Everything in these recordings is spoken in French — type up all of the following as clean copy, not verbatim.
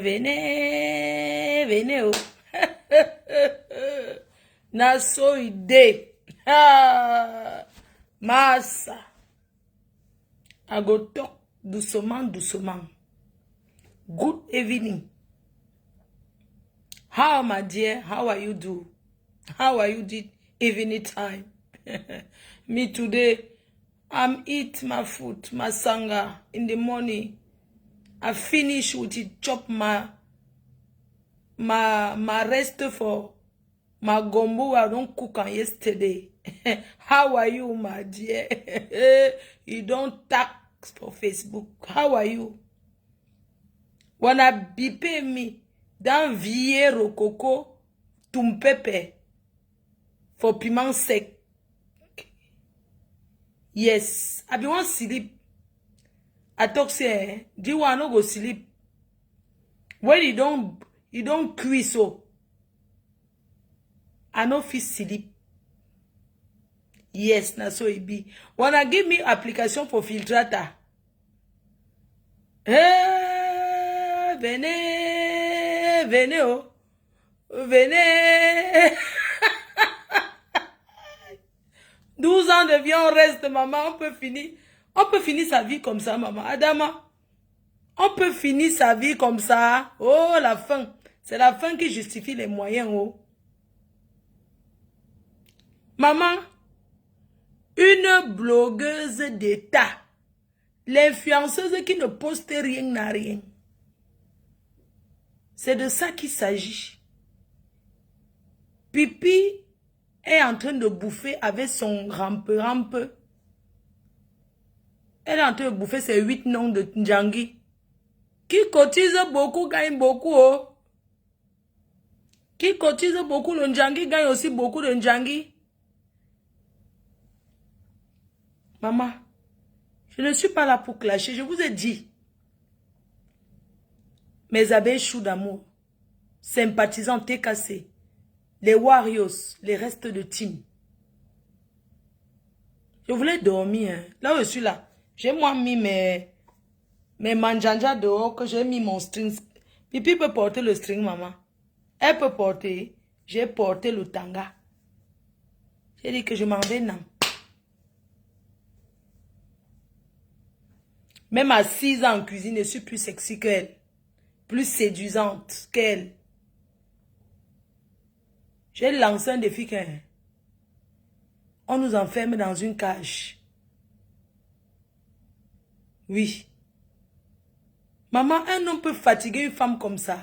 Venez, venez, oh. Naso ide. Ah, massa. I go talk doucement, doucement. Good evening. How, my dear? How are you do? How are you did evening time? Me today, I'm eat my food, my sanga in the morning. I finish with it, chop my rest for my gombo I don't cook on yesterday. How are you, my dear? You don't tax for Facebook. How are you? Wanna be pay me dans vie rococo tumpepe for piment sec. Yes, I be want sleep. I talk say, do you want to go sleep? When you don't quit so. I no fit sleep. Yes, na so it be. Wanna give me application for filtrata? Eh, venez, venez, oh. Venez. 12 ans de vie, on reste, maman, on peut finir sa vie comme ça, maman. Adama, on peut finir sa vie comme ça. Oh, la fin. C'est la fin qui justifie les moyens, oh. Maman, une blogueuse d'État, l'influenceuse qui ne poste rien n'a rien. C'est de ça qu'il s'agit. Pipi est en train de bouffer avec son rampe. Elle est en train de bouffer ses 8 noms de Ndjangi. Qui cotise beaucoup, gagne beaucoup. Oh. Qui cotise beaucoup, le Ndjangi gagne aussi beaucoup de Ndjangi. Maman, je ne suis pas là pour clasher. Je vous ai dit. Mes abeilles choux d'amour, sympathisants TKC, les Warriors, les restes de team. Je voulais dormir. Hein. Là où je suis là, j'ai moi mis mes manjanja dehors, que j'ai mis mon string. Pipi peut porter le string, maman. Elle peut porter. J'ai porté le tanga. J'ai dit que je m'en vais, non. Même à 6 ans en cuisine, je suis plus sexy qu'elle. Plus séduisante qu'elle. J'ai lancé un défi qu'on nous enferme dans une cage. Oui. Maman, un homme peut fatiguer une femme comme ça.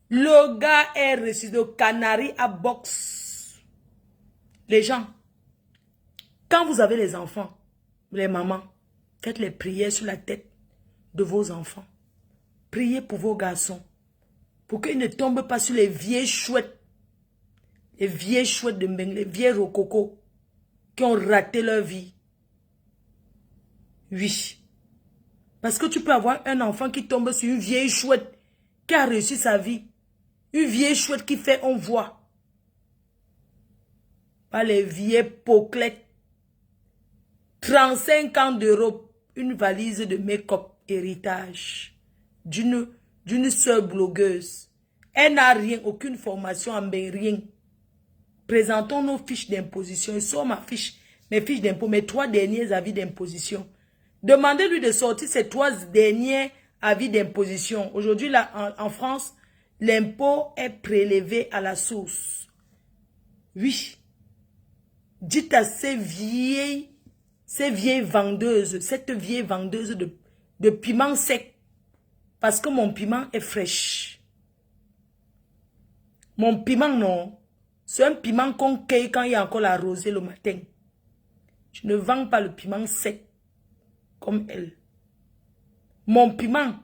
Le gars est reçu de Canary à boxe. Les gens, quand vous avez les enfants, les mamans, faites les prières sur la tête de vos enfants. Priez pour vos garçons. Pour qu'ils ne tombent pas sur les vieilles chouettes. Les vieilles chouettes de Mbeng, les vieilles rococo qui ont raté leur vie. Oui. Parce que tu peux avoir un enfant qui tombe sur une vieille chouette qui a réussi sa vie. Une vieille chouette qui fait on voit. Pas les vieilles poclettes. 35 ans d'Europe. Une valise de make-up héritage. D'une sœur blogueuse. Elle n'a rien, aucune formation en rien. Présentons nos fiches d'imposition. Je sors mes fiches d'impôt, mes 3 derniers avis d'imposition. Demandez-lui de sortir ces 3 derniers avis d'imposition. Aujourd'hui, là, en France, l'impôt est prélevé à la source. Oui. Dites à ces vieilles vendeuses, cette vieille vendeuse de piment sec, parce que mon piment est fraîche. Mon piment, non. C'est un piment qu'on cueille quand il y a encore la rosée le matin. Je ne vends pas le piment sec comme elle. Mon piment,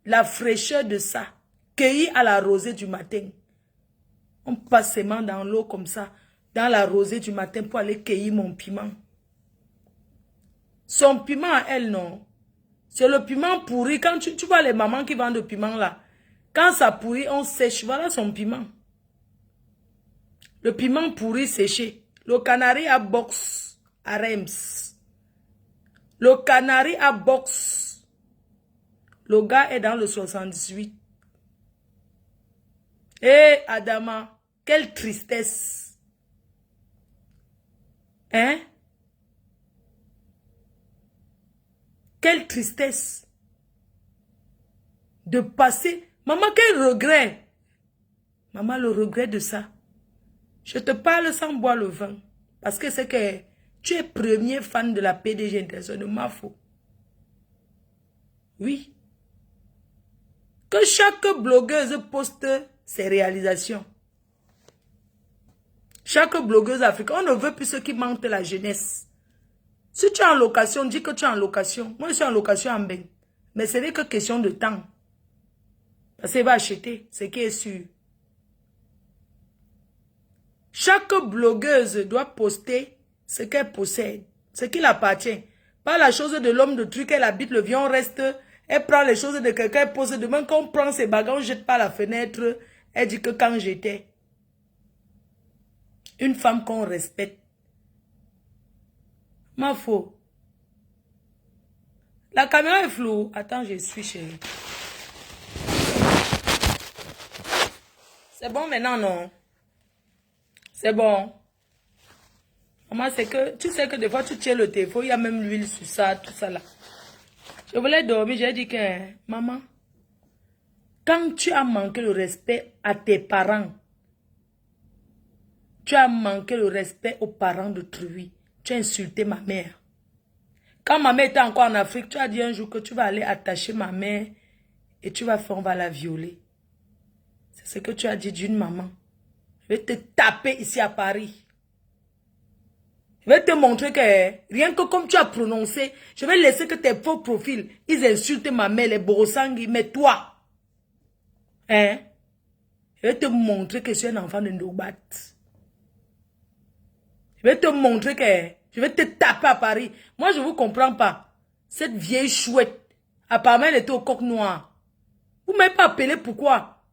la fraîcheur de ça, cueilli à la rosée du matin. On passe ses mains dans l'eau comme ça, dans la rosée du matin pour aller cueillir mon piment. Son piment à elle, non. C'est le piment pourri. Quand tu vois les mamans qui vendent le piment là, quand ça pourrit, on sèche. Voilà son piment. Le piment pourri séché. Le canari à boxe à Reims. Le canari à boxe Le gars est dans le 78. Eh, Adama, quelle tristesse. Hein? Quelle tristesse. De passer. Maman, quel regret. Maman, le regret de ça. Je te parle sans boire le vin. Parce que c'est que tu es premier fan de la PDG International de Mafo. Oui. Que chaque blogueuse poste ses réalisations. Chaque blogueuse africaine, on ne veut plus ceux qui mentent la jeunesse. Si tu es en location, dis que tu es en location. Moi, je suis en location en bain. Mais ce n'est que question de temps. Parce qu'il va acheter, ce qui est sûr. Chaque blogueuse doit poster ce qu'elle possède, ce qui l'appartient. Pas la chose de l'homme de truc, elle habite, le vion reste, elle prend les choses de quelqu'un, elle pose demain, quand on prend ses bagages, on jette par la fenêtre, elle dit que quand j'étais une femme qu'on respecte. Ma faux. La caméra est floue. Attends, je suis chérie. C'est bon maintenant, non? C'est bon. Maman, c'est que, tu sais que des fois, tu tiens le téléphone, il y a même l'huile sur ça, tout ça là. Je voulais dormir, j'ai dit que, maman, quand tu as manqué le respect à tes parents, tu as manqué le respect aux parents d'autrui, tu as insulté ma mère. Quand ma mère était encore en Afrique, tu as dit un jour que tu vas aller attacher ma mère et tu vas faire, on va la violer. C'est ce que tu as dit d'une maman. Je vais te taper ici à Paris. Je vais te montrer que rien que comme tu as prononcé, je vais laisser que tes faux profils, ils insultent ma mère, les borosangui, mais toi, hein, je vais te montrer que je suis un enfant de Ndobat. Je vais te montrer que je vais te taper à Paris. Moi, je ne vous comprends pas. Cette vieille chouette, apparemment, elle était au coq noir. Vous ne m'avez pas appelé pourquoi?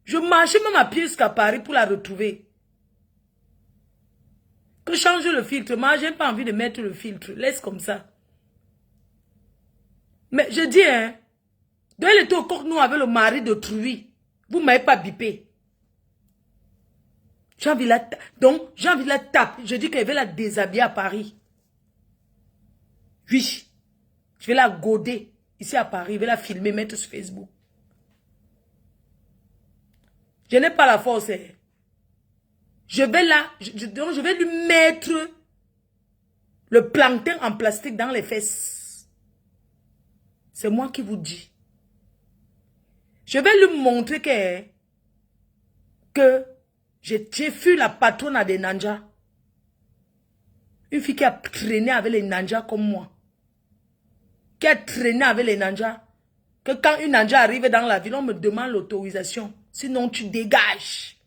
Je marchais même à pied jusqu'à Paris pour la retrouver. Que change le filtre. Moi, je n'ai pas envie de mettre le filtre. Laisse comme ça. Mais je dis, hein, donc elle était au coq noir avec le mari d'autrui. Vous ne m'avez pas bipé. J'ai envie de la taper. Donc, j'ai envie de la taper. Je dis qu'elle va la déshabiller à Paris. Oui. Je vais la goder ici à Paris. Je vais la filmer, mettre sur Facebook. Je n'ai pas la force. Je vais lui mettre le plancton en plastique dans les fesses. C'est moi qui vous dis. Je vais lui montrer que j'ai fui la patronne des Nanjas. Une fille qui a traîné avec les Nanjas comme moi. Qui a traîné avec les Nanjas. Que quand une Nanja arrive dans la ville, on me demande l'autorisation. Sinon, tu dégages.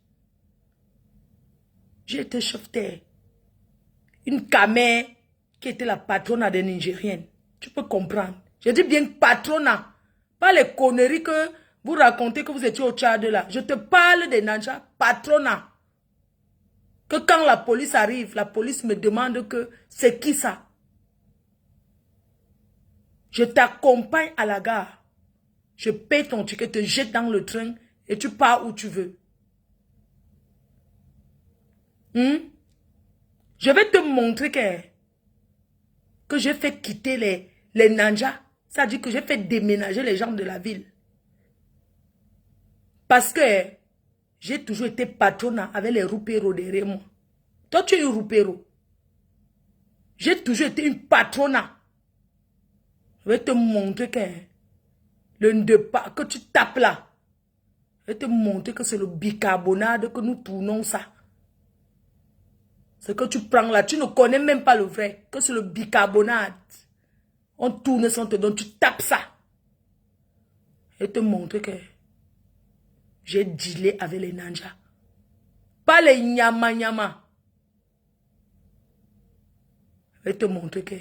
J'ai été chauffeur. Une camère qui était la patronne des Nigériennes. Tu peux comprendre. Je dis bien patronne. Pas les conneries que vous racontez que vous étiez au Tchad là. Je te parle des Nanjas, patronne. Que quand la police arrive, la police me demande que c'est qui ça? Je t'accompagne à la gare. Je paye ton ticket, te jette dans le train et tu pars où tu veux. Je vais te montrer que j'ai fait quitter les Nanjas. Ça dit que j'ai fait déménager les gens de la ville. Parce que j'ai toujours été patronne avec les roupéros derrière moi. Toi, tu es un roupéro. J'ai toujours été une patronne. Je vais te montrer que tu tapes là. Je vais te montrer que c'est le bicarbonate que nous tournons ça. Ce que tu prends là, tu ne connais même pas le vrai. Que c'est le bicarbonate. On tourne sans te donner, tu tapes ça. Je vais te montrer que j'ai dealé avec les Nanjas. Pas les nyama. Je vais te montrer que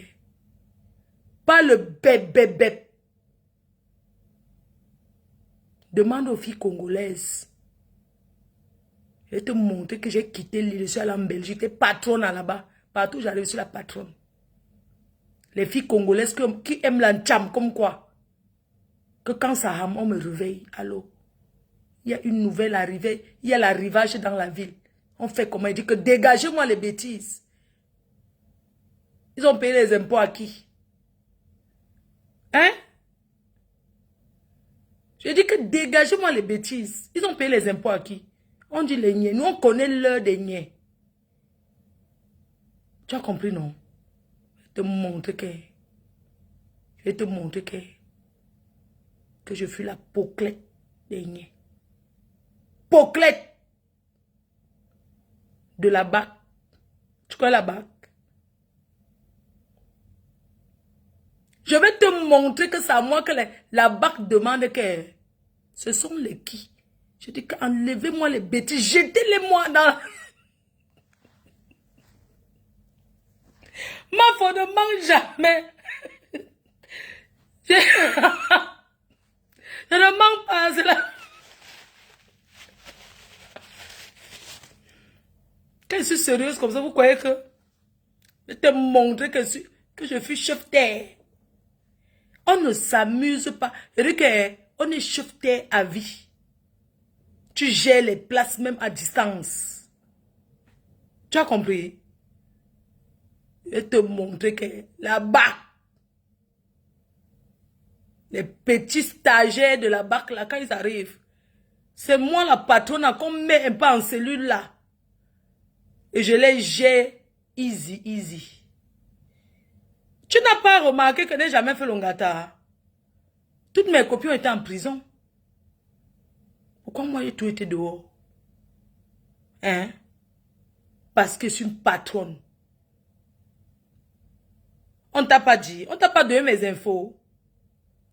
pas le bébé. Demande aux filles congolaises. Je vais te montrer que j'ai quitté l'île, je suis allée en Belgique, j'étais patronne là-bas. Partout j'arrive, je suis la patronne. Les filles congolaises qui aiment l'ancham comme quoi. que quand ça rame, on me réveille. Allô? Il y a une nouvelle arrivée. Il y a l'arrivage dans la ville. On fait comment? Il dit que dégagez-moi les bêtises. Ils ont payé les impôts à qui? Hein? Je dis que dégagez-moi les bêtises. Ils ont payé les impôts à qui? On dit les niais. Nous, on connaît l'heure des niais. Tu as compris, non? Je vais te montrer que... Je vais te montrer que je suis la poclette des niais. Poclette de la BAC. Tu connais la BAC? Je vais te montrer que c'est à moi que la BAC demande que... Ce sont les qui? Je dis qu'enlevez-moi les bêtises, jetez-les-moi dans... Ma faute ne mange jamais. Je ne manque pas, c'est là. Quand je suis sérieuse comme ça, vous croyez que... Je vais te montrer que je suis chef-terre. On ne s'amuse pas. On est chef-terre à vie. Tu gères les places même à distance. Tu as compris? Je vais te montrer que là-bas, les petits stagiaires de la BAC, là, quand ils arrivent, c'est moi la patronne qu'on met un peu en cellule là. Et je les gère easy, easy. Tu n'as pas remarqué que je n'ai jamais fait l'ongata? Toutes mes copines étaient en prison. Pourquoi moi j'ai tout été dehors? Hein? Parce que je suis une patronne. On t'a pas dit, on t'a pas donné mes infos.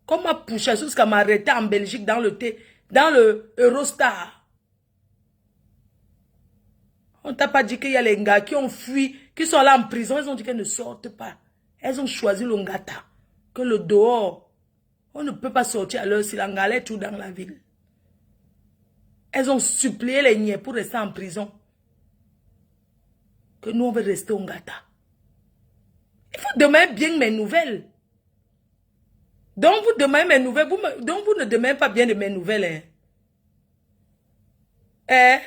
Comme ma poussée jusqu'à m'arrêter en Belgique dans le Eurostar. On t'a pas dit qu'il y a les gars qui ont fui, qui sont là en prison, ils ont dit qu'elles ne sortent pas. Elles ont choisi l'ongata. Que le dehors, on ne peut pas sortir à l'heure si l'angala est tout dans la ville. Elles ont supplié les niais pour rester en prison. Que nous on veut rester ongata. Il faut demander bien mes nouvelles. Donc vous demandez mes nouvelles, donc vous ne demandez pas bien de mes nouvelles. Hein?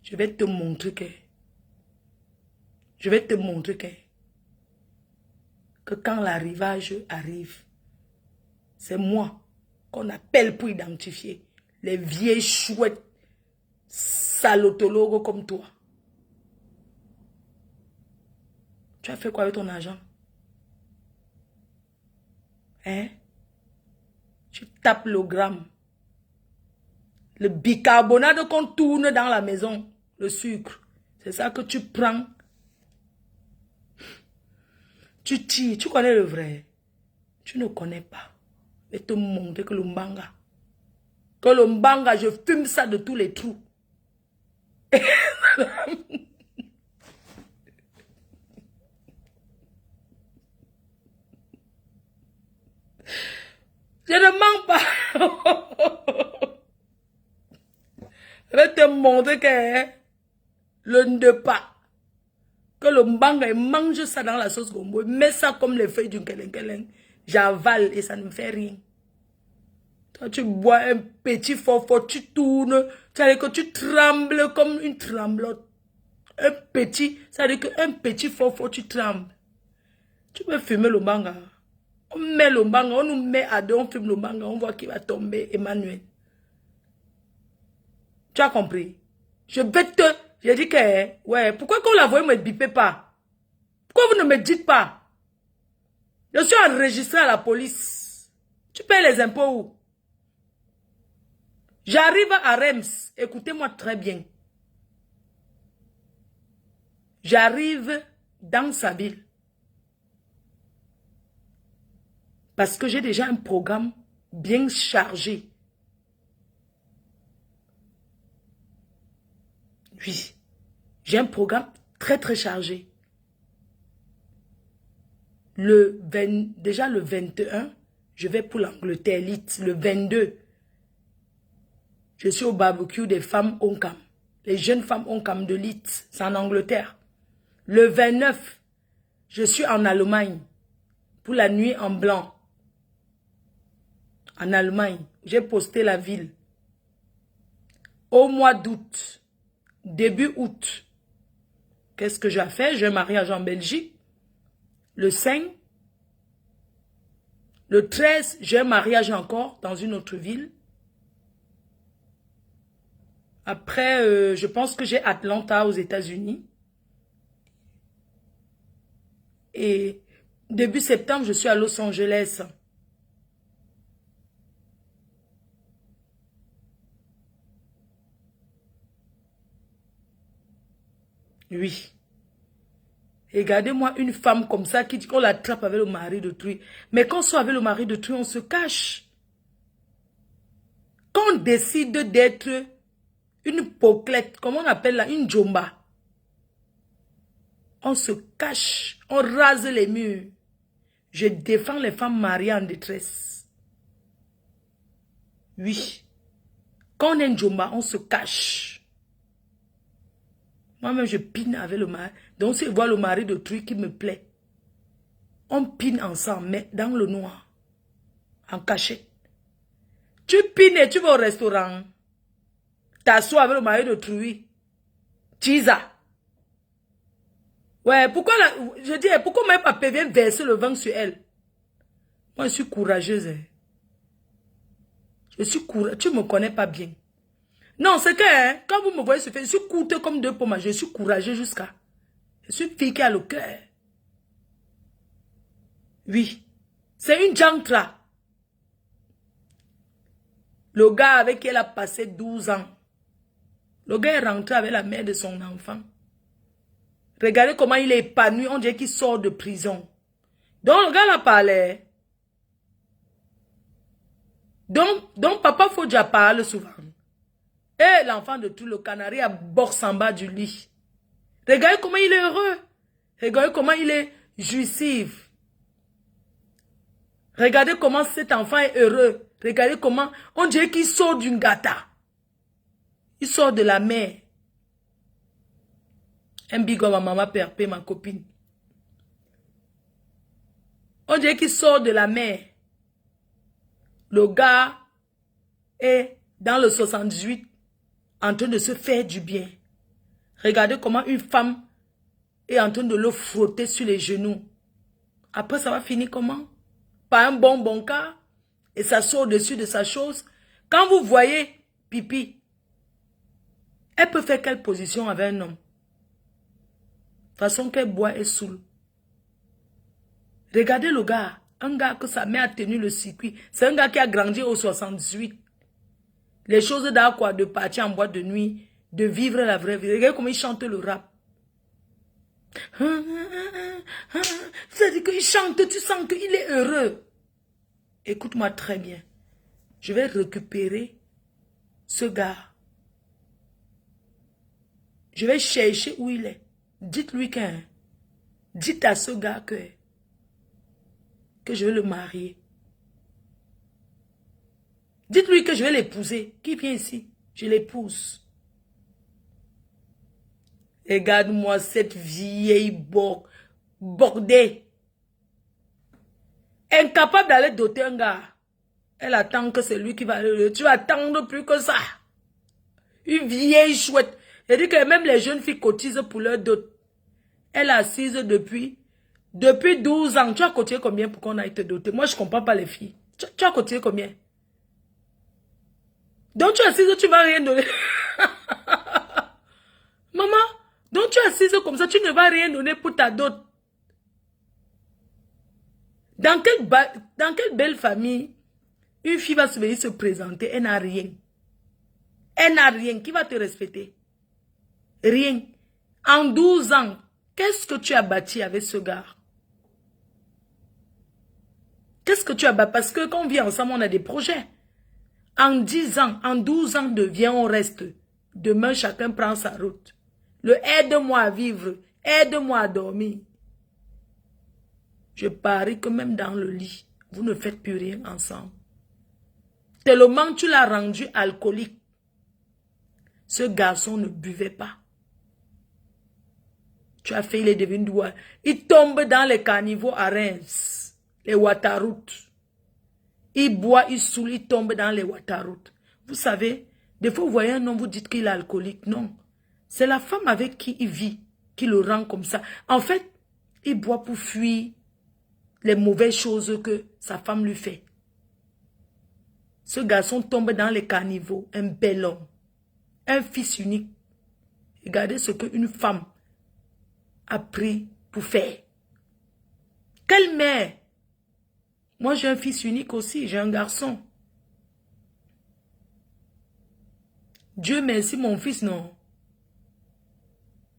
Je vais te montrer que... Je vais te montrer que quand l'arrivage arrive, c'est moi qu'on appelle pour identifier les vieilles chouettes salotologues comme toi. Tu as fait quoi avec ton argent? Hein? Tu tapes le gramme. Le bicarbonate qu'on tourne dans la maison, le sucre, c'est ça que tu prends. Tu tires, tu connais le vrai. Tu ne connais pas. Je vais te montrer que le mbanga. Que le mbanga, je fume ça de tous les trous. Je ne mens pas. Je vais te montrer que le ndepa, que le mbanga, il mange ça dans la sauce gombo, il met ça comme les feuilles du keleng. J'avale et ça ne me fait rien. Toi, tu bois un petit fort, tu tournes, ça veut dire que tu trembles comme une tremblote. Un petit, ça veut dire qu'un petit fort, tu trembles. Tu peux fumer le mbanga. On met le mbanga, on nous met à deux, on fume le mbanga, on voit qu'il va tomber, Emmanuel. Tu as compris? Je dis que, ouais, pourquoi quand la voix ne me bipez pas? Pourquoi vous ne me dites pas? Je suis enregistré à la police. Tu payes les impôts où? J'arrive à Reims, écoutez-moi très bien. J'arrive dans sa ville. Parce que j'ai déjà un programme bien chargé. Oui, j'ai un programme très très chargé. Déjà le 21, je vais pour l'Angleterre, Leeds. Le 22, je suis au barbecue des femmes Oncam. Les jeunes femmes Oncam de Leeds, c'est en Angleterre. Le 29, je suis en Allemagne pour la nuit en blanc. en Allemagne. J'ai posté la ville. Au mois d'août, début août, qu'est-ce que j'ai fait? J'ai un mariage en Belgique. Le 5. Le 13, j'ai un mariage encore dans une autre ville. Après, je pense que j'ai Atlanta aux États-Unis. Et début septembre, je suis à Los Angeles. Oui. Regardez-moi une femme comme ça qui dit qu'on l'attrape avec le mari d'autrui. Mais quand on soit avec le mari d'autrui, on se cache. Quand on décide d'être une poclette, comment on appelle là, une djomba, on se cache, on rase les murs. Je défends les femmes mariées en détresse. Oui. Quand on est une djomba, on se cache. Moi-même, je pine avec le mari. Donc, si je vois le mari d'autrui qui me plaît, on pine ensemble, mais dans le noir, en cachette. Tu pines et tu vas au restaurant. T'assois avec le mari d'autrui. Tisa. Ouais, pourquoi je dis, pourquoi ma papa vient verser le vin sur elle? Moi, je suis courageuse. Hein. Je suis courageuse. Tu ne me connais pas bien. Non, c'est que, hein, quand vous me voyez se faire, je suis coûteuse comme deux pommes. Je suis courageuse jusqu'à. Je suis fille qui a le cœur. Oui. C'est une jantra. Le gars avec qui elle a passé 12 ans. Le gars est rentré avec la mère de son enfant. Regardez comment il est épanoui. On dirait qu'il sort de prison. Donc, le gars l'a parlé. Donc papa Fodja parle souvent. Et l'enfant de tout le canari a boxe en bas du lit. Regardez comment il est heureux. Regardez comment il est jouissif. Regardez comment cet enfant est heureux. Regardez comment on dirait qu'il sort d'une gata. Il sort de la mer. Un bigot à maman perpé, ma copine. On dirait qu'il sort de la mer. Le gars est dans le 78 en train de se faire du bien. Regardez comment une femme est en train de le frotter sur les genoux. Après, ça va finir comment? Par un bon cas. Et ça sort au-dessus de sa chose. Quand vous voyez pipi, elle peut faire quelle position avec un homme? De façon qu'elle boit et saoule. Regardez le gars. Un gars que sa mère a tenu le circuit. C'est un gars qui a grandi au 78. Les choses d'Aqua, de partir en boîte de nuit, de vivre la vraie vie. Regardez comment il chante le rap. C'est-à-dire qu'il chante, tu sens qu'il est heureux. Écoute-moi très bien. Je vais récupérer ce gars. Je vais chercher où il est. Dites-lui qu'un. Dites à ce gars que je vais le marier. Dites-lui que je vais l'épouser. Qui vient ici? Je l'épouse. Regarde-moi cette vieille bordée. Incapable d'aller doter un gars. Elle attend que c'est lui qui va aller. Tu vas attendre plus que ça. Une vieille chouette. Elle dit que même les jeunes filles cotisent pour leur dot. Elle est assise depuis 12 ans. Tu as cotisé combien pour qu'on aille te doter? Moi, je ne comprends pas les filles. Tu as cotisé combien? Donc, tu es assise, tu ne vas rien donner. Maman, donc tu es assise comme ça, tu ne vas rien donner pour ta dot. Dans quelle belle famille, une fille va se venir se présenter, elle n'a rien. Elle n'a rien. Qui va te respecter? Rien. En 12 ans, qu'est-ce que tu as bâti avec ce gars? Qu'est-ce que tu as bâti? Parce que quand on vit ensemble, on a des projets. En 10 ans, en 12 ans de vie, on reste. Demain, chacun prend sa route. Le aide-moi à vivre, aide-moi à dormir. Je parie que même dans le lit, vous ne faites plus rien ensemble. Tellement tu l'as rendu alcoolique. Ce garçon ne buvait pas. Tu as fait, il est devenu doué. Il tombe dans les caniveaux à Reims, les Ouattaroutes. Il boit, il saoule, il tombe dans les waterroutes. Vous savez, des fois vous voyez un homme, vous dites qu'il est alcoolique. Non. C'est la femme avec qui il vit qui le rend comme ça. En fait, il boit pour fuir les mauvaises choses que sa femme lui fait. Ce garçon tombe dans les caniveaux, un bel homme, un fils unique. Regardez ce qu'une femme a pris pour faire. Quelle mère? Moi, j'ai un fils unique aussi, j'ai un garçon. Dieu merci, mon fils, non.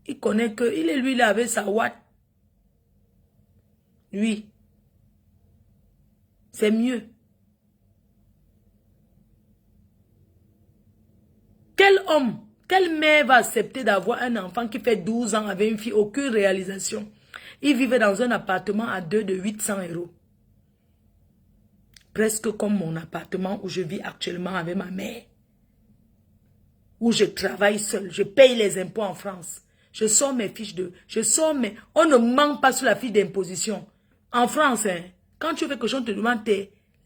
Il connaît que, il est lui, il avait sa ouate. Lui. C'est mieux. Quel homme, quelle mère va accepter d'avoir un enfant qui fait 12 ans avec une fille, aucune réalisation? Il vivait dans un appartement à deux de 800 €. Presque comme mon appartement où je vis actuellement avec ma mère. Où je travaille seul, je paye les impôts en France. Je sors mes fiches de... On ne manque pas sur la fiche d'imposition. En France, hein, quand tu fais quelque chose, on te demande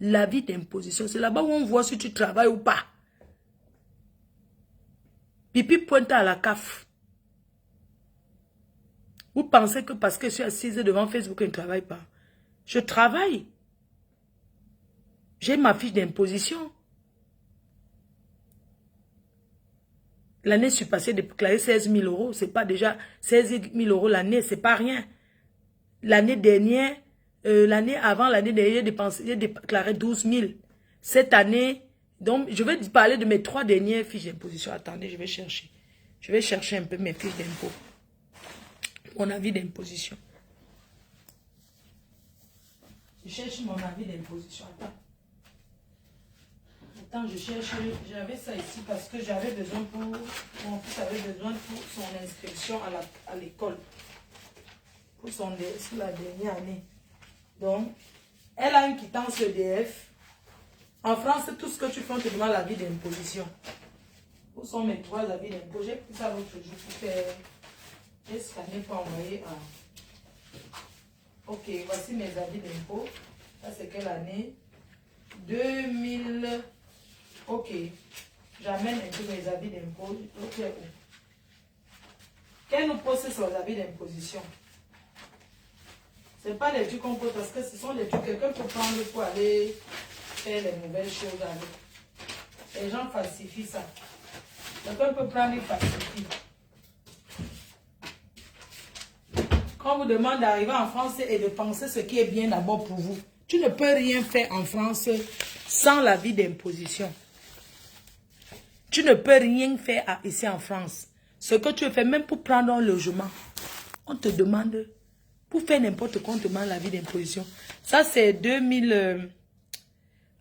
l'avis d'imposition. C'est là-bas où on voit si tu travailles ou pas. Pipi pointe à la CAF. Vous pensez que parce que je suis assise devant Facebook, je ne travaille pas. Je travaille. J'ai ma fiche d'imposition. L'année passée, j'ai déclaré 16 000 €. Ce n'est pas déjà 16 000 € l'année, ce n'est pas rien. L'année dernière, l'année avant, l'année dernière, j'ai déclaré 12 000. Cette année, donc, je vais parler de mes 3 dernières fiches d'imposition. Attendez, je vais chercher. Je vais chercher un peu mes fiches d'impôt. Mon avis d'imposition. Je cherche mon avis d'imposition. Attends, je cherche. J'avais ça ici parce que j'avais besoin pour... Mon fils avait besoin pour son inscription à l'école. Pour la dernière année. Donc, elle a une quittance EDF. En France, tout ce que tu fais, on te demande l'avis d'imposition. Où sont mes 3 avis d'impôt? J'ai pris ça l'autre jour pour faire... J'ai scanné pour envoyer à... Ok, voici mes avis d'impôt. Ça, c'est quelle année? 2000... Ok. J'amène un peu mes avis d'impôt. Ok. Qu'elle nous pose sur les avis d'imposition? Ce n'est pas les trucs qu'on pose parce que ce sont les trucs que quelqu'un peut prendre pour aller faire les nouvelles choses avec. Les gens falsifient ça. Quelqu'un peut prendre et falsifier. Quand on vous demande d'arriver en France et de penser ce qui est bien d'abord pour vous, tu ne peux rien faire en France sans l'avis d'imposition. Tu ne peux rien faire ici en France. Ce que tu fais, même pour prendre un logement, on te demande, pour faire n'importe quoi, on te demande l'avis d'imposition. Ça, c'est 2000...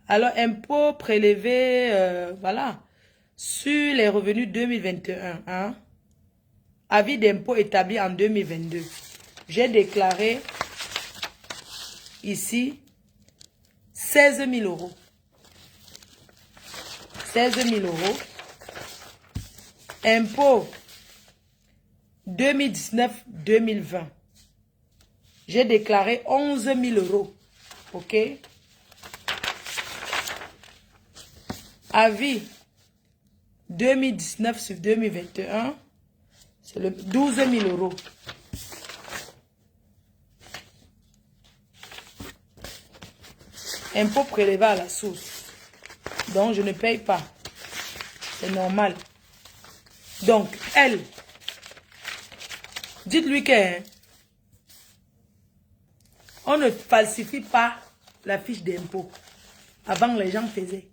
alors, impôt prélevé, voilà, sur les revenus 2021. Hein? Avis d'impôt établi en 2022. J'ai déclaré ici 16 000 €. 16 000 €. Impôt 2019-2020. J'ai déclaré 11 000 €. OK? Avis 2019 sur 2021. C'est le 12 000 €. Impôt prélevé à la source. Donc, je ne paye pas. C'est normal. Donc, elle, dites-lui que on ne falsifie pas la fiche d'impôt. Avant, les gens faisaient.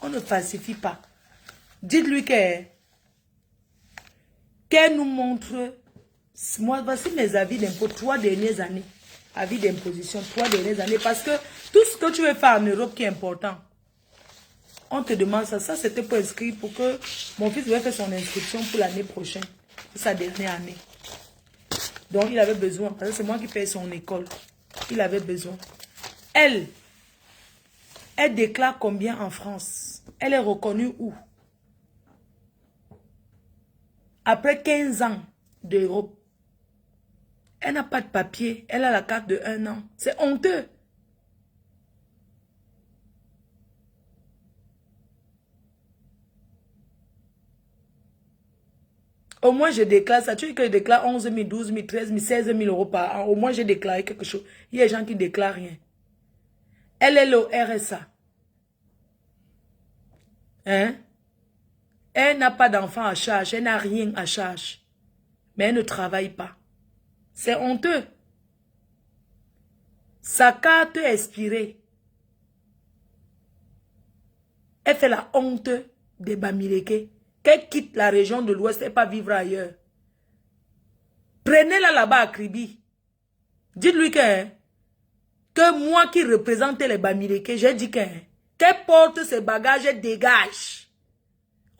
On ne falsifie pas. Dites-lui qu'elle nous montre. Moi, voici mes avis d'impôt. 3 dernières années. Avis d'imposition, 3 dernières années. Parce que tout ce que tu veux faire en Europe qui est important, on te demande ça. Ça, c'était pour inscrire, pour que mon fils devait faire son inscription pour l'année prochaine. Pour sa dernière année. Donc, il avait besoin. Parce que c'est moi qui paye son école. Il avait besoin. Elle déclare combien en France? Elle est reconnue où? Après 15 ans d'Europe. Elle n'a pas de papier. Elle a la carte de 1 an. C'est honteux. Au moins, je déclare ça. Tu dis que je déclare 11 000, 12 000, 13 000, 16 000 euros par an. Au moins, j'ai déclaré quelque chose. Il y a des gens qui ne déclarent rien. Elle est le RSA. Hein? Elle n'a pas d'enfant à charge. Elle n'a rien à charge. Mais elle ne travaille pas. C'est honteux. Sa carte est expirée. Elle fait la honte des Bamileke. Qu'elle quitte la région de l'Ouest et pas vivre ailleurs. Prenez-la là-bas à Kribi. Dites-lui que moi qui représentais les Bamileke, j'ai dit qu'elle porte ses bagages et dégage.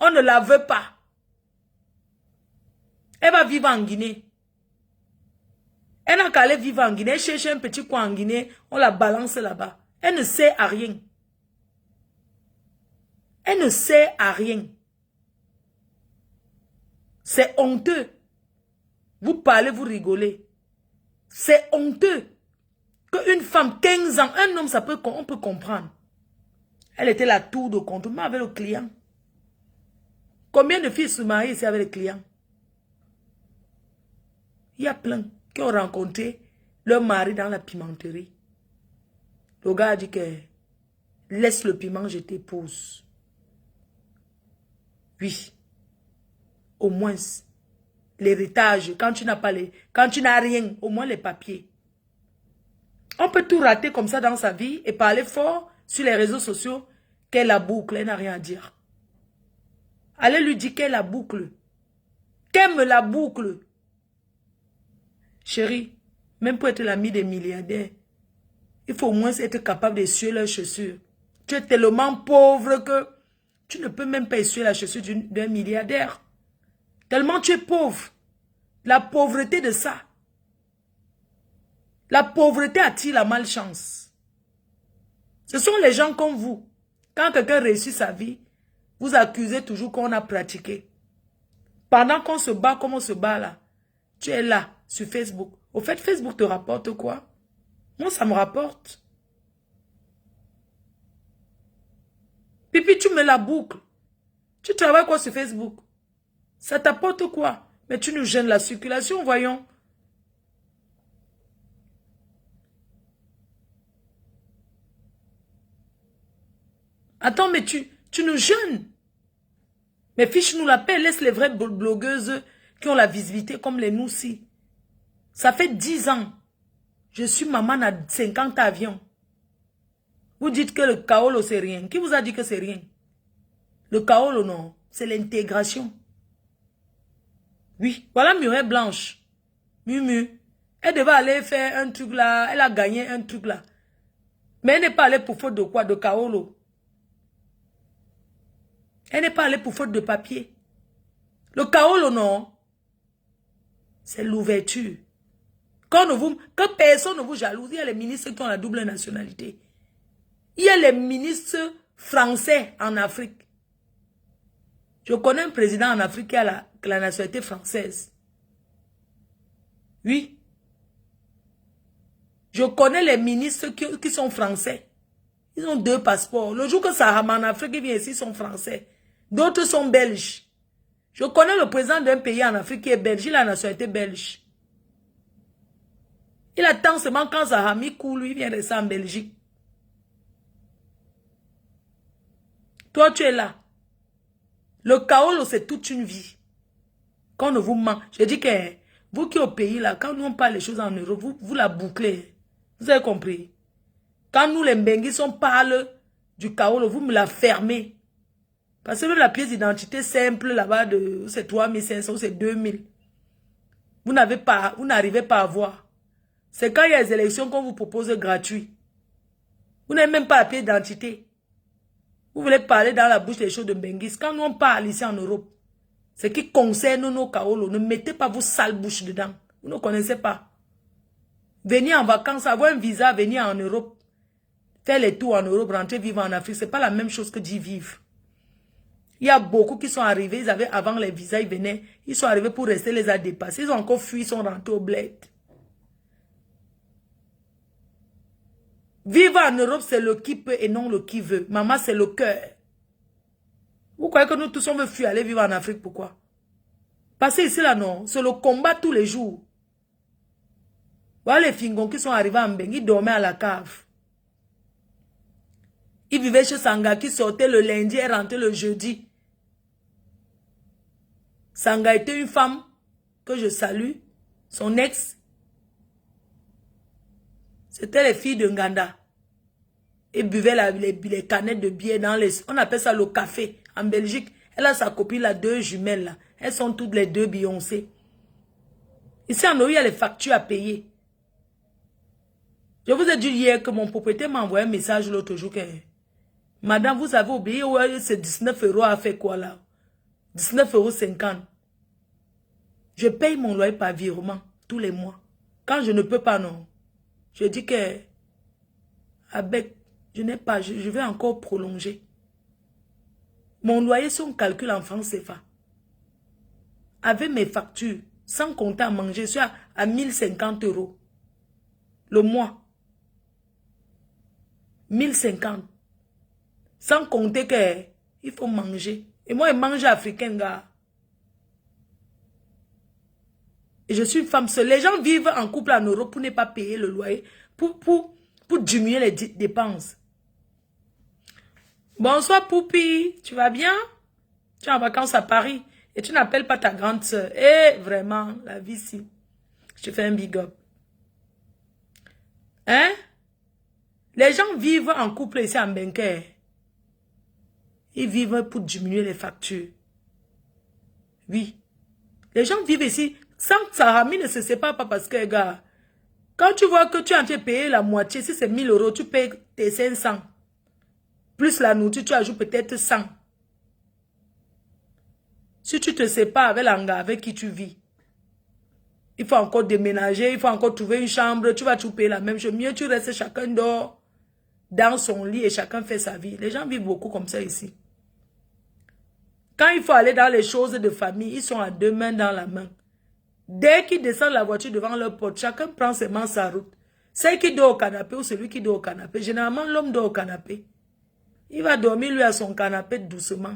On ne la veut pas. Elle va vivre en Guinée. Elle n'a qu'à aller vivre en Guinée, chercher un petit coin en Guinée, on la balance là-bas. Elle ne sait à rien. Elle ne sait à rien. C'est honteux. Vous parlez, vous rigolez. C'est honteux qu'une femme, 15 ans, un homme, on peut comprendre. Elle était la tour de contrôle avec le client. Combien de filles se marient ici avec les clients? Il y a plein qui ont rencontré leur mari dans la pimenterie. Le gars a dit que laisse le piment, je t'épouse. Oui. Au moins, l'héritage, quand tu n'as rien, au moins les papiers. On peut tout rater comme ça dans sa vie et parler fort sur les réseaux sociaux qu'elle la boucle, elle n'a rien à dire. Allez lui dire qu'elle la boucle. Qu'elle me la boucle. Chérie, même pour être l'ami des milliardaires, il faut au moins être capable d'essuyer leurs chaussures. Tu es tellement pauvre que tu ne peux même pas essuyer la chaussure d'un milliardaire. Tellement tu es pauvre. La pauvreté de ça. La pauvreté attire la malchance. Ce sont les gens comme vous. Quand quelqu'un réussit sa vie, vous accusez toujours qu'on a pratiqué. Pendant qu'on se bat comme on se bat là, tu es là, sur Facebook. Au fait, Facebook te rapporte quoi? Moi, ça me rapporte. Pipi, tu me la boucles. Tu travailles quoi sur Facebook? Ça t'apporte quoi? Mais tu nous gênes la circulation, voyons. Attends, mais tu nous gênes. Mais fiche-nous la paix, laisse les vraies blogueuses qui ont la visibilité comme les nous-ci. Ça fait 10 ans. Je suis maman à 50 avions. Vous dites que le kaolo c'est rien. Qui vous a dit que c'est rien? Le kaolo non, c'est l'intégration. Oui, voilà Murée Blanche. Mumu. Elle devait aller faire un truc là. Elle a gagné un truc là. Mais elle n'est pas allée pour faute de quoi? De kaolo. Elle n'est pas allée pour faute de papier. Le kaolo non. C'est l'ouverture. Quand personne ne vous jalouse, il y a les ministres qui ont la double nationalité. Il y a les ministres français en Afrique. Je connais un président en Afrique qui a la nationalité française. Oui. Je connais les ministres qui sont français. Ils ont 2 passeports. Le jour que Sahama en Afrique vient ici, ils sont français. D'autres sont belges. Je connais le président d'un pays en Afrique qui est belge. Il a la nationalité belge. Il attend seulement quand Sahami coule, lui vient rester en Belgique. Toi, tu es là. Le kaolo, c'est toute une vie. Quand on ne vous ment. Je dis que vous qui êtes au pays là, quand nous on parle les choses en euros, vous la bouclez. Vous avez compris? Quand nous les Mbenguis, on parle du kaolo, vous me la fermez. Parce que la pièce d'identité simple là-bas, c'est 3500 ou c'est 2000. Vous n'arrivez pas à voir. C'est quand il y a des élections qu'on vous propose gratuit. Vous n'avez même pas la pièce d'identité. Vous voulez parler dans la bouche des choses de Mbenguis. Quand nous on parle ici en Europe, ce qui concerne nos kaolo, ne mettez pas vos sales bouches dedans. Vous ne connaissez pas. Venir en vacances, avoir un visa, venir en Europe, faire les tours en Europe, rentrer vivre en Afrique, ce n'est pas la même chose que d'y vivre. Il y a beaucoup qui sont arrivés, ils avaient avant les visas, ils venaient, ils sont arrivés pour rester, les a dépassés, ils ont encore fui, ils sont rentrés au bled. Vivre en Europe, c'est le qui peut et non le qui veut. Maman, c'est le cœur. Vous croyez que nous tous, on veut fuir, aller vivre en Afrique, pourquoi? Parce que ici, là, non, c'est le combat tous les jours. Voilà les fingons qui sont arrivés en Mbeng, ils dormaient à la cave. Ils vivaient chez Sanga, qui sortait le lundi et rentrait le jeudi. Sanga était une femme que je salue. Son ex, c'était les filles de Nganda. Ils buvaient les canettes de bière dans les... On appelle ça le café. En Belgique, elle a sa copine, là, 2 jumelles, là. Elles sont toutes les 2 Beyoncé. Ici, en Oyo, il y a les factures à payer. Je vous ai dit hier que mon propriétaire m'a envoyé un message l'autre jour que... Madame, vous avez oublié, ouais, c'est 19 € à faire quoi, là? 19,50 €. Je paye mon loyer par virement tous les mois. Quand je ne peux pas, non. Je dis que... Avec... Je n'ai pas... Je vais encore prolonger. Mon loyer, si on calcule en francs CFA, avec mes factures, sans compter à manger, je suis à 1050 € le mois. 1050. Sans compter que il faut manger. Et moi, je mange africain, gars. Et je suis une femme seule. Les gens vivent en couple en Europe pour ne pas payer le loyer, pour diminuer les dépenses. Bonsoir, Poupi. Tu vas bien? Tu es en vacances à Paris. Et tu n'appelles pas ta grande soeur. Eh, vraiment, la vie, si. Je te fais un big up. Hein? Les gens vivent en couple ici en Benker. Ils vivent pour diminuer les factures. Oui. Les gens vivent ici sans que sa famille ne se sépare pas parce que, gars, quand tu vois que tu es en train de payer la moitié, si c'est 1000 €, tu payes tes 500. Plus la nourriture, tu ajoutes peut-être 100. Si tu te sépares avec l'anga avec qui tu vis, il faut encore déménager, il faut encore trouver une chambre, tu vas tout payer la même chose. Mieux tu restes, chacun dort dans son lit et chacun fait sa vie. Les gens vivent beaucoup comme ça ici. Quand il faut aller dans les choses de famille, ils sont à 2 mains dans la main. Dès qu'ils descendent la voiture devant leur porte, chacun prend seulement sa route. Celui qui dort au canapé ou celui qui dort au canapé. Généralement, l'homme dort au canapé. Il va dormir lui à son canapé doucement.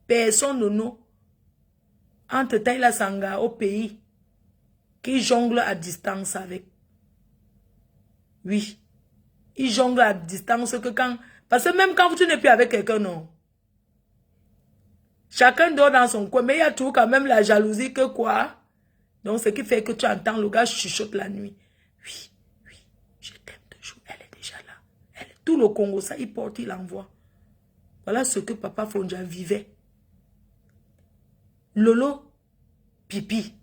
Personne ne nous. Entre-temps, il a Sanga au pays qui jongle à distance avec. Oui. Il jongle à distance que quand... Parce que même quand tu n'es plus avec quelqu'un, non. Chacun dort dans son coin. Mais il y a toujours quand même la jalousie que quoi. Donc, ce qui fait que tu entends le gars chuchote la nuit. Oui, oui, je t'aime toujours. Elle est déjà là. Tout le Congo, ça, il porte, il envoie. Voilà ce que Papa Fonja vivait. Lolo, Pipi,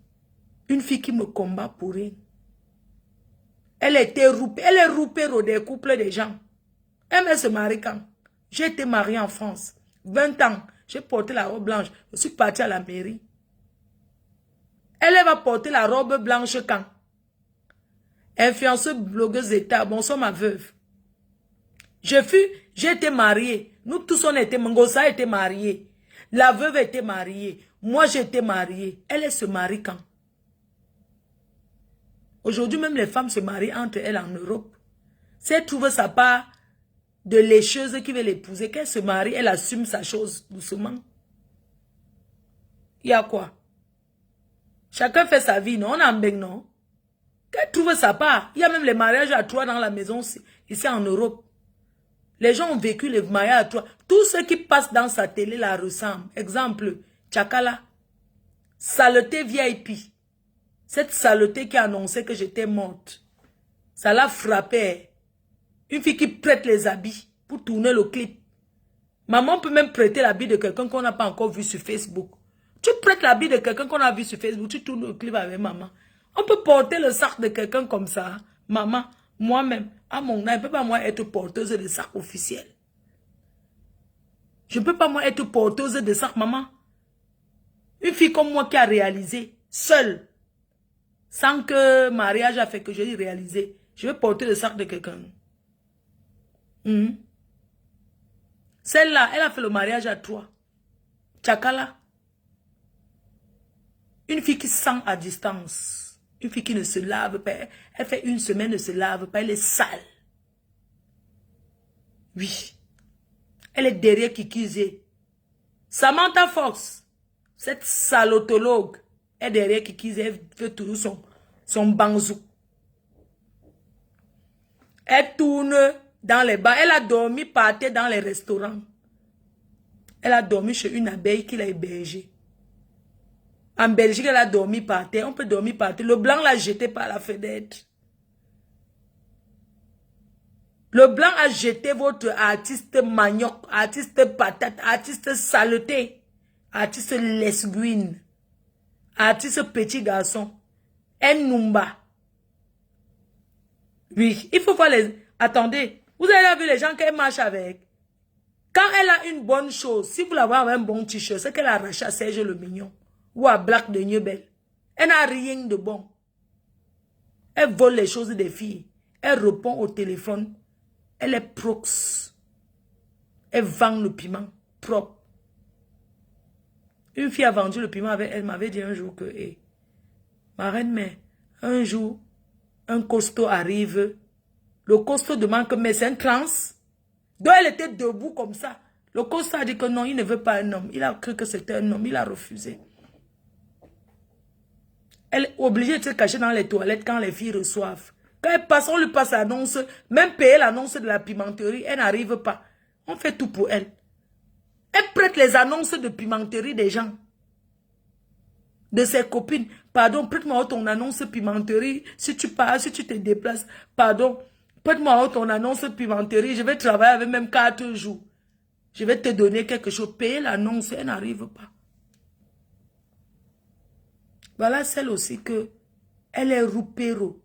une fille qui me combat pour rien. Elle était roupée, elle est roupée des couples des gens. Elle se marie quand? J'ai été mariée en France. 20 ans, j'ai porté la robe blanche. Je suis partie à la mairie. Elle va porter la robe blanche quand? Influenceuse, blogueuse d'État. Bonsoir ma veuve. J'ai été mariée. Nous tous on était, Mangosa a été mariée. La veuve était mariée. Moi j'ai été mariée. Elle se marie quand? Aujourd'hui même les femmes se marient entre elles en Europe. Si elle trouve sa part de lécheuse qui veut l'épouser, qu'elle se marie, elle assume sa chose doucement. Il y a quoi? Chacun fait sa vie, non? On a un beng, non? Qu'elle trouve sa part. Il y a même les mariages à 3 dans la maison ici en Europe. Les gens ont vécu les mariages à 3. Tout ce qui passe dans sa télé la ressemble. Exemple, Tchakala. Saleté VIP. Cette saleté qui a annoncé que j'étais morte. Ça l'a frappé. Une fille qui prête les habits pour tourner le clip. Maman peut même prêter l'habit de quelqu'un qu'on n'a pas encore vu sur Facebook. Tu prêtes l'habit de quelqu'un qu'on a vu sur Facebook, tu tournes le clip avec maman. On peut porter le sac de quelqu'un comme ça. Maman, moi-même, à mon âge, je ne peux pas moi être porteuse de sac officiel. Je ne peux pas moi être porteuse de sac, maman. Une fille comme moi qui a réalisé, seule, sans que mariage a fait que je l'ai réalisé, je vais porter le sac de quelqu'un. Celle-là, elle a fait le mariage à 3. Tchakala. Une fille qui sent à distance. Une fille qui ne se lave pas. Elle fait 1 semaine, ne se lave pas. Elle est sale. Oui. Elle est derrière Kikizé. Samantha Fox. Cette salotologue est derrière Kiki, elle fait toujours son banzou. Elle tourne dans les bars. Elle a dormi par terre dans les restaurants. Elle a dormi chez une abeille qui l'a hébergée. En Belgique, elle a dormi par terre. On peut dormir par terre. Le blanc l'a jeté par la fenêtre. Le blanc a jeté votre artiste manioc, artiste patate, artiste saleté, artiste lesguine, artiste petit garçon, un numba. Oui, il faut voir les... Attendez, vous avez vu les gens qu'elle marche avec. Quand elle a une bonne chose, si vous la voyez avec un bon t-shirt, c'est qu'elle a arraché à Serge le Mignon ou à Black de Niebel. Elle n'a rien de bon. Elle vole les choses des filles. Elle répond au téléphone. Elle est prox. Elle vend le piment propre. Une fille a vendu le piment avec elle. M'avait dit un jour que, hey, ma reine, mais un jour, un costaud arrive. Le costaud demande que, mais c'est un trans. Donc elle était debout comme ça. Le costaud a dit que non, il ne veut pas un homme. Il a cru que c'était un homme. Il a refusé. Elle est obligée de se cacher dans les toilettes quand les filles reçoivent. Quand elle passe, on lui passe l'annonce. Même payer l'annonce de la pimenterie, elle n'arrive pas. On fait tout pour elle. Elle prête les annonces de pimenterie des gens. De ses copines. Pardon, prête-moi ton annonce pimenterie. Si tu pars, si tu te déplaces. Pardon, prête-moi ton annonce pimenterie. Je vais travailler avec même 4 jours. Je vais te donner quelque chose. Payer l'annonce, elle n'arrive pas. Voilà celle aussi que elle est roupéro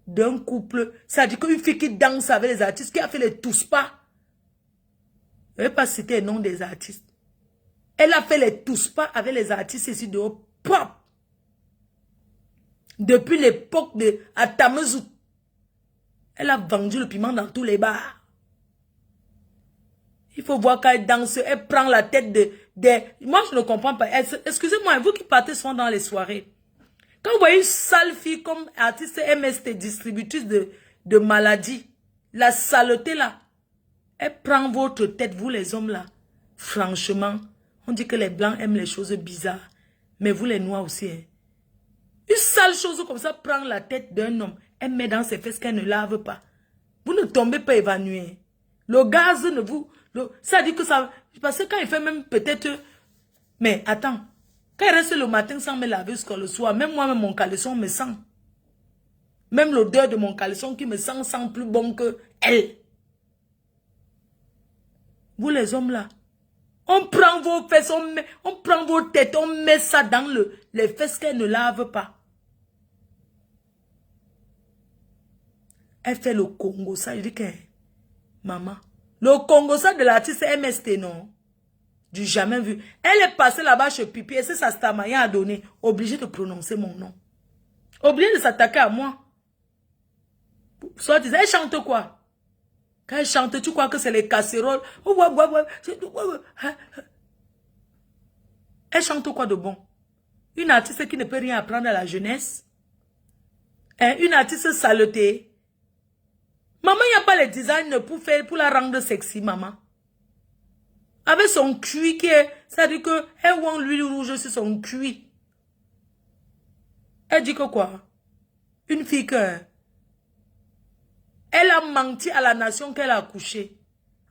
d'un couple. Ça dit qu'une fille qui danse avec les artistes, qui a fait les tous pas. Je ne vais pas citer le nom des artistes. Elle a fait les tous pas avec les artistes ici de haut. Pop. Depuis l'époque de Atamezou. Elle a vendu le piment dans tous les bars. Il faut voir quand elle danse, elle prend la tête de... Moi, je ne comprends pas. Excusez-moi, vous qui partez souvent dans les soirées. Quand vous voyez une sale fille comme artiste MST, distributrice de maladies, la saleté là, elle prend votre tête, vous les hommes là. Franchement, on dit que les blancs aiment les choses bizarres. Mais vous les noirs aussi. Hein. Une sale chose comme ça prend la tête d'un homme. Elle met dans ses fesses qu'elle ne lave pas. Vous ne tombez pas évanoui. Le gaz ne vous... ça dit que ça... Parce que quand il fait même peut-être... Mais attends. Quand il reste le matin sans me laver jusqu'au le soir, même moi-même mon caleçon me sent. Même l'odeur de mon caleçon qui me sent plus bon que elle. Vous les hommes là. On prend vos fesses, on prend vos têtes, on met ça dans les fesses qu'elle ne lave pas. Elle fait le Congo, ça. Je dis que, maman, le Congo, ça de l'artiste MST, non? Du jamais vu. Elle est passée là-bas chez Pipi et c'est sa stamaya a donné. Obligée de prononcer mon nom. Obligée de s'attaquer à moi. Soit disant, elle chante quoi? Quand elle chante, tu crois que c'est les casseroles? Elle chante quoi de bon? Une artiste qui ne peut rien apprendre à la jeunesse? Une artiste saleté? Maman, il n'y a pas les designs pour la rendre sexy, maman. Avec son cuit qui est... Ça dit que elle voit l'huile rouge sur son cuit. Elle dit que quoi? Une fille que... Elle a menti à la nation qu'elle a accouché.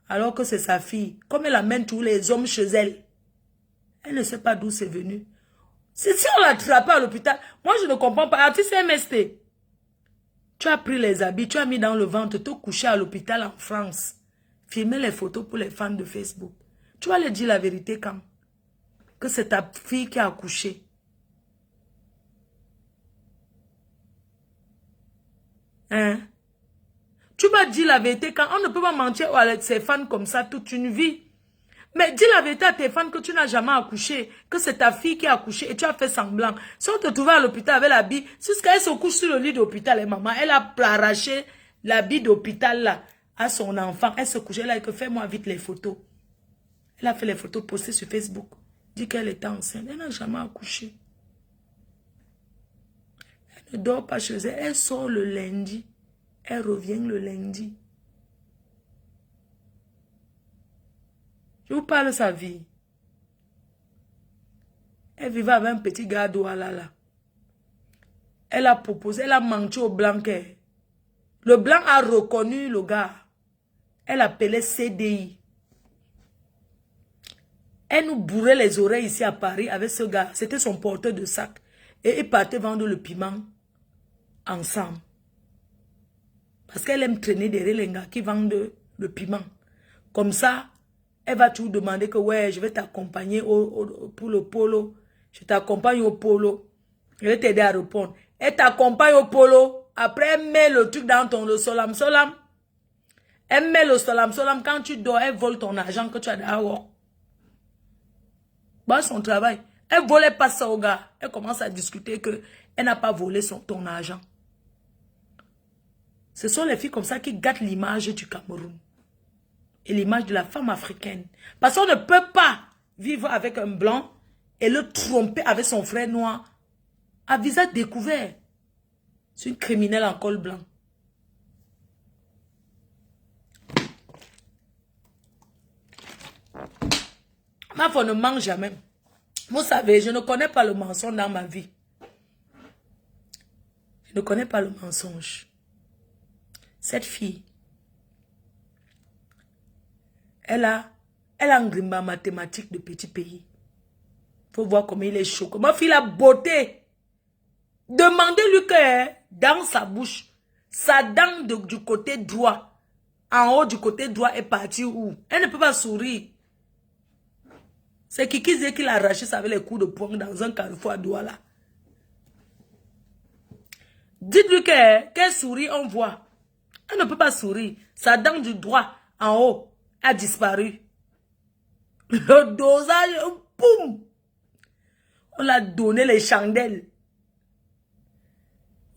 Alors que c'est sa fille. Comme elle amène tous les hommes chez elle. Elle ne sait pas d'où c'est venu. Si on l'attrape à l'hôpital... Moi, je ne comprends pas. Artiste MST. Tu as pris les habits, tu as mis dans le ventre, te coucher à l'hôpital en France. Filmer les photos pour les fans de Facebook. Tu vas leur dire la vérité quand? Que c'est ta fille qui a accouché. Hein? Tu vas dire la vérité quand? On ne peut pas mentir à ses fans comme ça toute une vie. Mais dis la vérité à tes fans que tu n'as jamais accouché. Que c'est ta fille qui a accouché et tu as fait semblant. Si on te trouvait à l'hôpital avec l'habit, jusqu'à elle se couche sur le lit d'hôpital, et maman, elle a arraché l'habit d'hôpital là à son enfant. Elle se couchait là et que fais-moi vite les photos. Elle a fait les photos postées sur Facebook. Dit qu'elle était enceinte. Elle n'a jamais accouché. Elle ne dort pas chez elle. Elle sort le lundi. Elle revient le lundi. Je vous parle de sa vie. Elle vivait avec un petit gars Douala là. Elle a proposé, elle a menti au blanc. Le blanc a reconnu le gars. Elle appelait CDI. Elle nous bourrait les oreilles ici à Paris avec ce gars. C'était son porteur de sac. Et ils partaient vendre le piment ensemble. Parce qu'elle aime traîner derrière les gars qui vendent le piment. Comme ça, elle va toujours demander que ouais, je vais t'accompagner pour le polo. Je t'accompagne au polo. Je vais t'aider à répondre. Elle t'accompagne au polo. Après, elle met le truc dans le solam solam. Elle met le solam solam. Quand tu dors, elle vole ton argent que tu as dehors. Bah, son travail. Elle volait pas ça au gars. Elle commence à discuter que elle n'a pas volé ton argent. Ce sont les filles comme ça qui gâtent l'image du Cameroun. Et l'image de la femme africaine. Parce qu'on ne peut pas vivre avec un blanc et le tromper avec son frère noir à visage découvert. C'est une criminelle en col blanc. Ma femme ne ment jamais. Vous savez, je ne connais pas le mensonge dans ma vie. Je ne connais pas le mensonge. Cette fille, elle a un grimba mathématique de petit pays. Il faut voir comment il est chaud. Ma fille, la beauté. Demandez-lui que dans sa bouche, sa dent du côté droit, en haut du côté droit est partie où? Elle ne peut pas sourire. C'est Kiki Zé qui l'a arraché ça avec les coups de poing dans un carrefour à Douala. Dites-lui qu'elle sourit, on voit. Elle ne peut pas sourire. Sa dent du droit en haut a disparu. Le dosage, boum! On l'a donné les chandelles.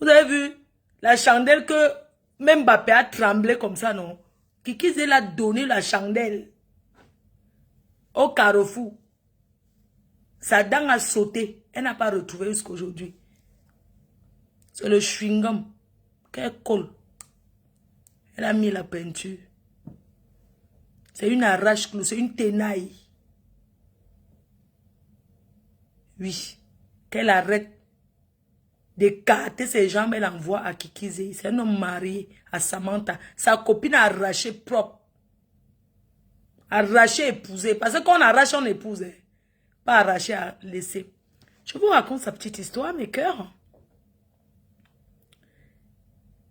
Vous avez vu? La chandelle que même Mbappé a tremblé comme ça, non? Kiki Zé l'a donné la chandelle. Au carrefour. Sa dent a sauté. Elle n'a pas retrouvé jusqu'à aujourd'hui. C'est le chewing-gum qu'elle colle. Elle a mis la peinture. C'est une arrache-clou, c'est une tenaille. Oui. Qu'elle arrête d'écarter ses jambes, elle envoie à Kikizé. C'est un homme marié à Samantha. Sa copine a arraché propre. Arraché, épousé. Parce qu'on arrache, on épouse. Pas arraché à laisser. Je vous raconte sa petite histoire, mes cœurs.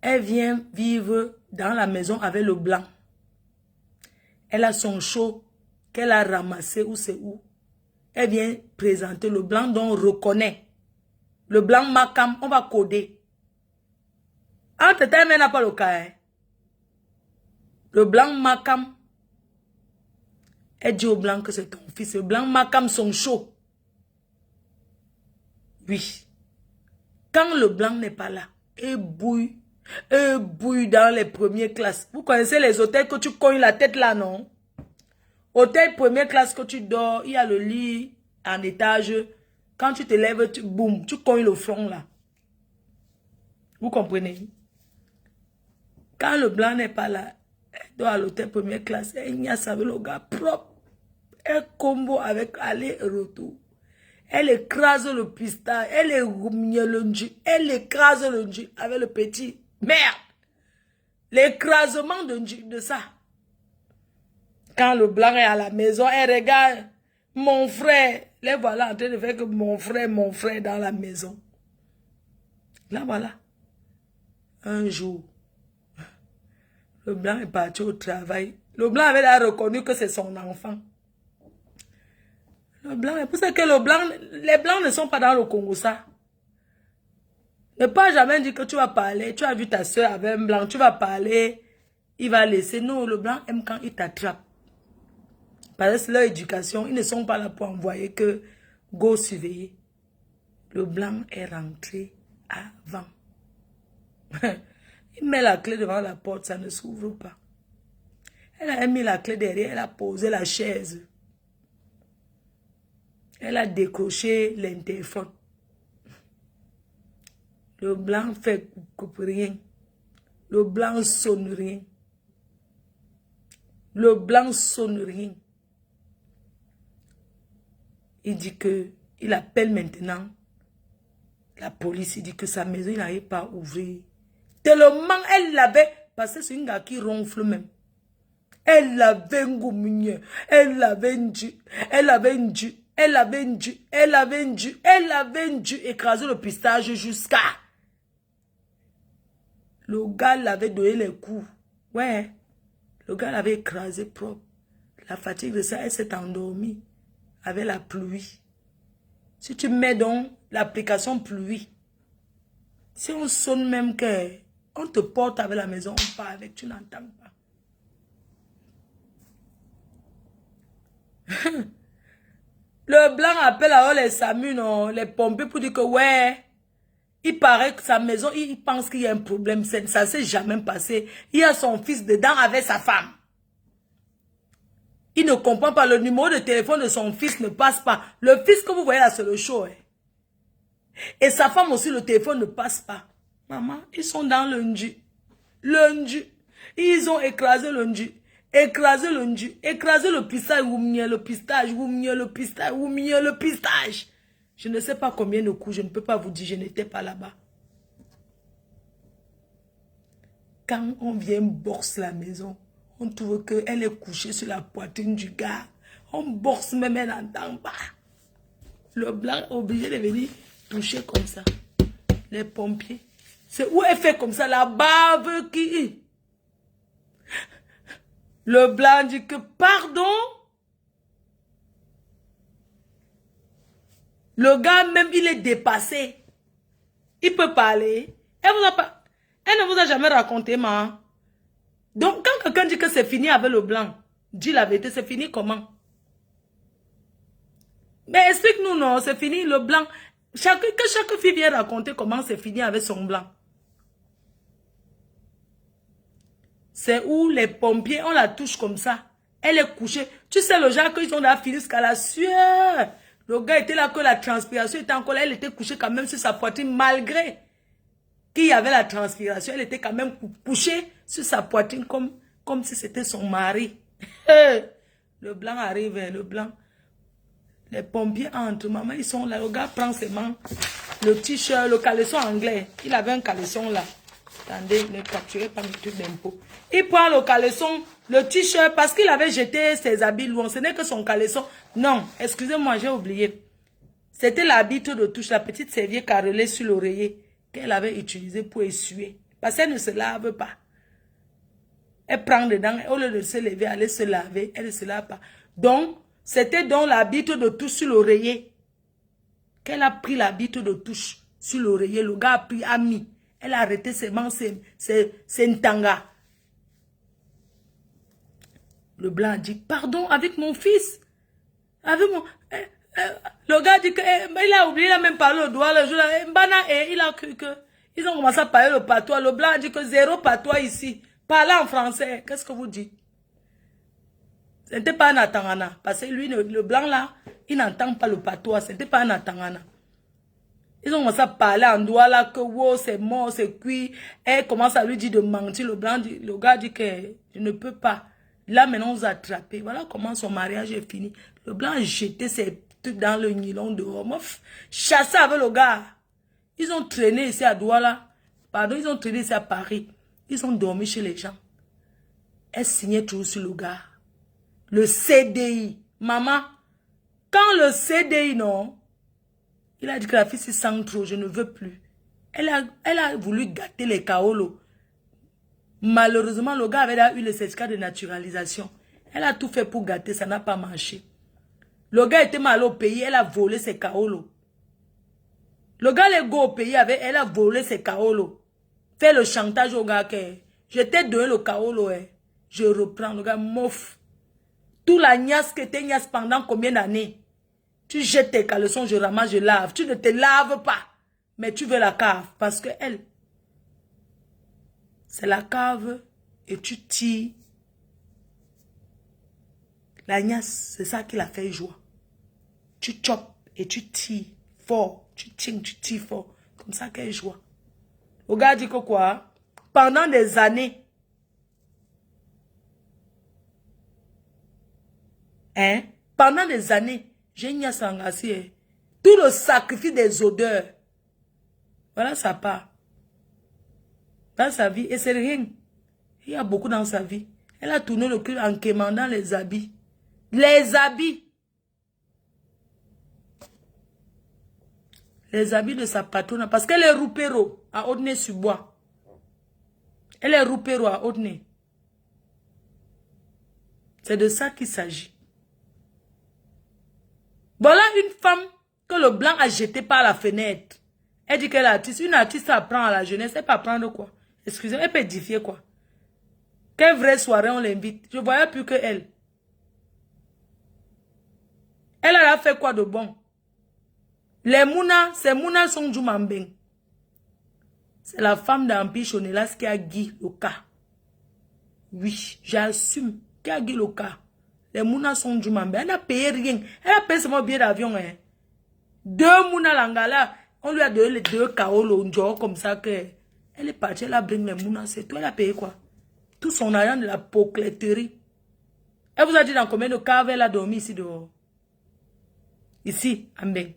Elle vient vivre dans la maison avec le blanc. Elle a son show qu'elle a ramassé ou c'est où. Elle vient présenter le blanc dont on reconnaît. Le blanc Makam, on va coder. Entre temps, elle n'a pas le cas. Hein. Le blanc Makam, elle dit au blanc que c'est ton fils. Le blanc Makam, son show. Oui. Quand le blanc n'est pas là, elle bouille. Elle bouille dans les premières classes. Vous connaissez les hôtels que tu cognes la tête là, non? Hôtel première classe que tu dors, il y a le lit en étage. Quand tu te lèves, boum, tu cognes le front là. Vous comprenez? Quand le blanc n'est pas là, elle dort à l'hôtel première classe. Elle n'y a savé le gars propre. Elle combo avec aller et retour. Elle écrase le pistache. Elle écrase le nji avec le petit. Merde! L'écrasement de ça. Quand le blanc est à la maison, elle regarde mon frère. Les voilà en train de faire que mon frère dans la maison. Là, voilà. Un jour, le blanc est parti au travail. Le blanc avait là reconnu que c'est son enfant. Le blanc, c'est pour ça que les blancs ne sont pas dans le Congo, ça. Ne pas jamais dire que tu vas parler. Tu as vu ta soeur avec un blanc, tu vas parler. Il va laisser. Non, le blanc aime quand il t'attrape. Parce que leur éducation, ils ne sont pas là pour envoyer que go surveiller. Le blanc est rentré avant. Il met la clé devant la porte, ça ne s'ouvre pas. Elle a mis la clé derrière, elle a posé la chaise. Elle a décroché l'interphone. Le blanc fait coupe rien. Le blanc sonne rien. Le blanc sonne rien. Il dit que Il appelle maintenant la police. Il dit que sa maison, il n'arrive pas à ouvrir. Tellement elle l'avait, parce que c'est une gars qui ronfle même. Elle l'avait ngoumougne, elle l'avait dû, elle l'avait dû, elle l'avait dû, elle l'avait dû, elle l'avait dû écraser le pistage jusqu'à. Le gars l'avait donné les coups. Ouais, le gars l'avait écrasé propre. La fatigue de ça, elle s'est endormie avec la pluie. Si tu mets donc l'application pluie, si on sonne même que on te porte avec la maison, on part avec, tu n'entends pas. Le blanc appelle alors les SAMU, non, les pompiers pour dire que ouais, il paraît que sa maison, il pense qu'il y a un problème. Ça ne s'est jamais passé. Il y a son fils dedans avec sa femme. Il ne comprend pas, le numéro de téléphone de son fils ne passe pas. Le fils que vous voyez là, c'est le show. Hein. Et sa femme aussi, le téléphone ne passe pas. Maman, ils sont dans lundi. Lundi. Ils ont écrasé lundi. Écrasé lundi. Écrasé le pistage. Le pistage. Le pistage. Le pistage. Je ne sais pas combien de coups. Je ne peux pas vous dire. Je n'étais pas là-bas. Quand on vient bourse la maison, on trouve qu'elle est couchée sur la poitrine du gars. On bourse même, elle n'entend pas. Le blanc est obligé de venir toucher comme ça. Les pompiers. C'est où elle fait comme ça, la bave qui... Le blanc dit que pardon. Le gars même, il est dépassé. Il peut parler. Elle ne vous a jamais raconté, ma. Donc, quand quelqu'un dit que c'est fini avec le blanc, dis la vérité, c'est fini comment? Mais explique-nous, non, c'est fini, le blanc. Que chaque fille vient raconter comment c'est fini avec son blanc. C'est où les pompiers, on la touche comme ça. Elle est couchée. Tu sais, le genre qu'ils ont fini jusqu'à la sueur. Le gars était là que la transpiration était encore là. Elle était couchée quand même sur sa poitrine malgré qu'il y avait la transpiration. Elle était quand même couchée sur sa poitrine comme si c'était son mari. Le blanc arrive, le blanc. Les pompiers entrent, maman, ils sont là. Le gars prend ses mains, le t-shirt, le caleçon anglais. Il avait un caleçon là. Attendez, ne capturez pas mes trucs d'impôt. Il prend le caleçon, le t-shirt, parce qu'il avait jeté ses habits loin. Ce n'est que son caleçon. Non, excusez-moi, j'ai oublié. C'était l'habit de touche, la petite serviette carrelée sur l'oreiller qu'elle avait utilisée pour essuyer. Parce qu'elle ne se lave pas. Elle prend dedans, au lieu de se lever, aller se laver, elle ne se lave pas. Donc, c'était donc l'habit de touche sur l'oreiller. Qu'elle a pris l'habit de touche sur l'oreiller, le gars a pris, a mis. Elle a arrêté ses mains, c'est Ntanga. Le blanc a dit, pardon, avec mon fils. Avec mon... le gars dit qu'il a oublié, il a même parlé au doigt. Le jour là, Mbana, il a cru que... Ils ont commencé à parler le patois. Le blanc a dit que zéro patois ici. Parlez en français. Qu'est-ce que vous dites? Ce n'était pas un Atangana. Parce que lui, le blanc là, il n'entend pas le patois. Ce n'était pas un Atangana. Ils ont commencé à parler en doigt là, que wow, c'est mort, c'est cuit. Elle commence à lui dire de mentir. Le gars dit que je ne peux pas. Là, maintenant, on vous a attrapé. Voilà comment son mariage est fini. Le blanc a jeté ses trucs dans le nylon dehors. Chassé avec le gars. Ils ont traîné ici à Douala. Pardon, ils ont traîné ici à Paris. Ils ont dormi chez les gens. Elle signait toujours sur le gars. Le CDI. Maman, quand le CDI, non, il a dit que la fille se sent trop, je ne veux plus. Elle a voulu gâter les kaolos. Malheureusement, le gars avait eu le certificat de naturalisation. Elle a tout fait pour gâter, ça n'a pas marché. Le gars était mal au pays, elle a volé ses kaolos. Le gars les go au pays, elle a volé ses kaolos. Fait le chantage au gars que je t'ai donné le kaolo, je reprends. Le gars mouf. Tout la niasse que t'es niasse pendant combien d'années? Tu jettes tes caleçons, je ramasse, je lave. Tu ne te laves pas. Mais tu veux la cave. Parce que elle, c'est la cave et tu tires. La niasse, c'est ça qui la fait joie. Tu chopes et tu tires fort. Tu tires fort. Comme ça qu'elle joie. Le gars dit que quoi? Pendant des années. Hein? Pendant des années. J'ai niasse engassé. Tout le sacrifice des odeurs. Voilà sa part. Dans sa vie. Et c'est rien. Il y a beaucoup dans sa vie. Elle a tourné le cul en quémandant les habits. Les habits. Les habits de sa patronne. Parce qu'elle est roupéro à Audnay-sur-Bois. Elle est roupéro à Audnay. C'est de ça qu'il s'agit. Voilà une femme que le blanc a jetée par la fenêtre. Elle dit qu'elle est artiste. Une artiste apprend à la jeunesse. Elle peut apprendre quoi? Excusez-moi, elle peut édifier quoi? Quelle vraie soirée on l'invite? Je ne voyais plus que elle. Elle a fait quoi de bon? Les Mouna, c'est Mouna Songjumambeng. C'est la femme d'Empire Chonelas qui a guidé le cas. Oui, j'assume. Qui a guidé le cas. Les Mouna Songjumambeng. Elle n'a payé rien. Elle a payé seulement billet d'avion. Hein. 2 Mouna Langala. On lui a donné les 2 Kaolo Njo comme ça que. Elle est partie, elle a pris les Mouna. C'est tout. Elle a payé quoi? Tout son argent de la pocletterie. Elle vous a dit dans combien de caves elle a dormi ici dehors? Ici, à Mbeng.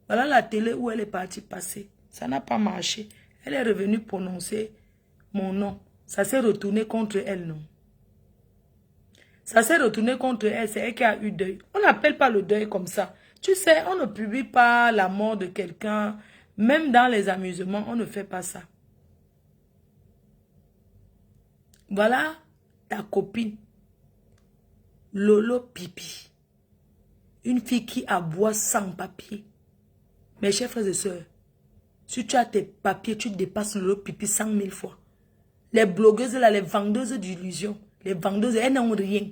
Voilà la télé où elle est partie passer. Ça n'a pas marché. Elle est revenue prononcer mon nom. Ça s'est retourné contre elle, non? Ça s'est retourné contre elle. C'est elle qui a eu deuil. On n'appelle pas le deuil comme ça. Tu sais, on ne publie pas la mort de quelqu'un. Même dans les amusements, on ne fait pas ça. Voilà ta copine. Lolo Pipi. Une fille qui aboie sans papier. Mes chers frères et sœurs, si tu as tes papiers, tu dépasses Lolo Pipi 100 000 fois. Les blogueuses là, les vendeuses d'illusions, les vendeuses, elles n'ont rien.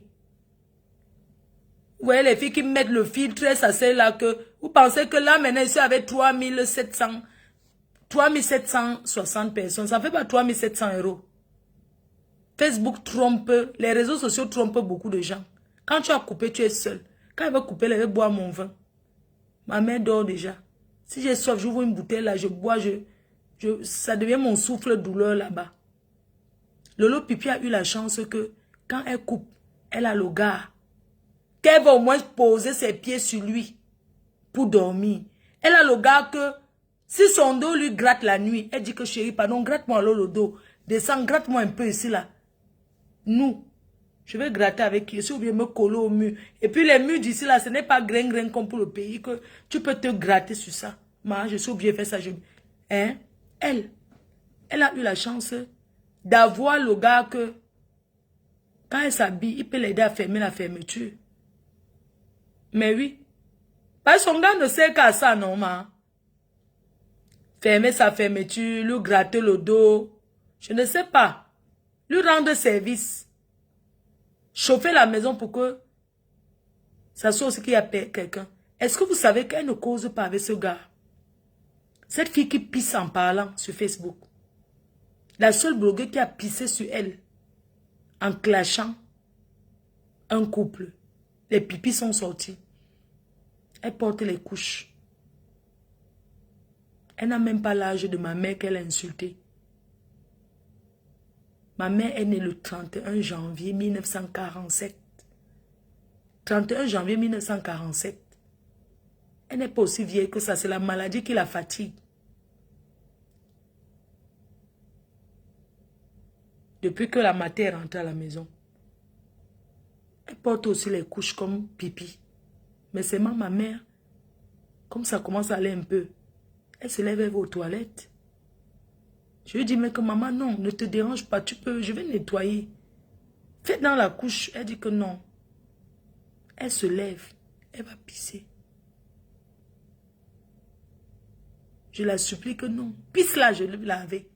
Vous voyez les filles qui mettent le filtre, ça c'est là que... Vous pensez que là maintenant, ici avec 3760 personnes, ça ne fait pas 3700 €. Facebook trompe, les réseaux sociaux trompent beaucoup de gens. Quand tu as coupé, tu es seul. Quand elle va couper, elle va boire mon vin. Ma mère dort déjà. Si j'ai soif, j'ouvre une bouteille là, je bois, ça devient mon souffle douleur là-bas. Lolo Pipi a eu la chance que quand elle coupe, elle a le gars. Qu'elle va au moins poser ses pieds sur lui pour dormir. Elle a le gars que si son dos lui gratte la nuit, elle dit que chérie, pardon, gratte-moi alors le dos. Descends, gratte-moi un peu ici là. Nous, je vais gratter avec qui, si ou bien me coller au mur. Et puis les murs d'ici là, ce n'est pas grain comme pour le pays que tu peux te gratter sur ça. Moi, je suis obligé de faire ça. Hein? Elle a eu la chance d'avoir le gars que quand elle s'habille, il peut l'aider à fermer la fermeture. Mais oui. Parce que son gars ne sait qu'à ça, non, ma. Fermer sa fermeture, lui gratter le dos. Je ne sais pas. Lui rendre service. Chauffer la maison pour que ça soit aussi qu'il y a quelqu'un. Est-ce que vous savez qu'elle ne cause pas avec ce gars? Cette fille qui pisse en parlant sur Facebook. La seule blogueuse qui a pissé sur elle. En clashant un couple. Les pipis sont sortis. Elle porte les couches. Elle n'a même pas l'âge de ma mère qu'elle a insultée. Ma mère est née le 31 janvier 1947. 31 janvier 1947. Elle n'est pas aussi vieille que ça. C'est la maladie qui la fatigue. Depuis que la mater est rentrée à la maison. Elle porte aussi les couches comme pipi. Mais c'est ma mère. Comme ça commence à aller un peu. Elle se lève, elle va aux toilettes. Je lui dis, mais que maman, non, ne te dérange pas, tu peux, je vais nettoyer. Fais dans la couche. Elle dit que non. Elle se lève, elle va pisser. Je la supplie que non. Pisse là, je vais laver.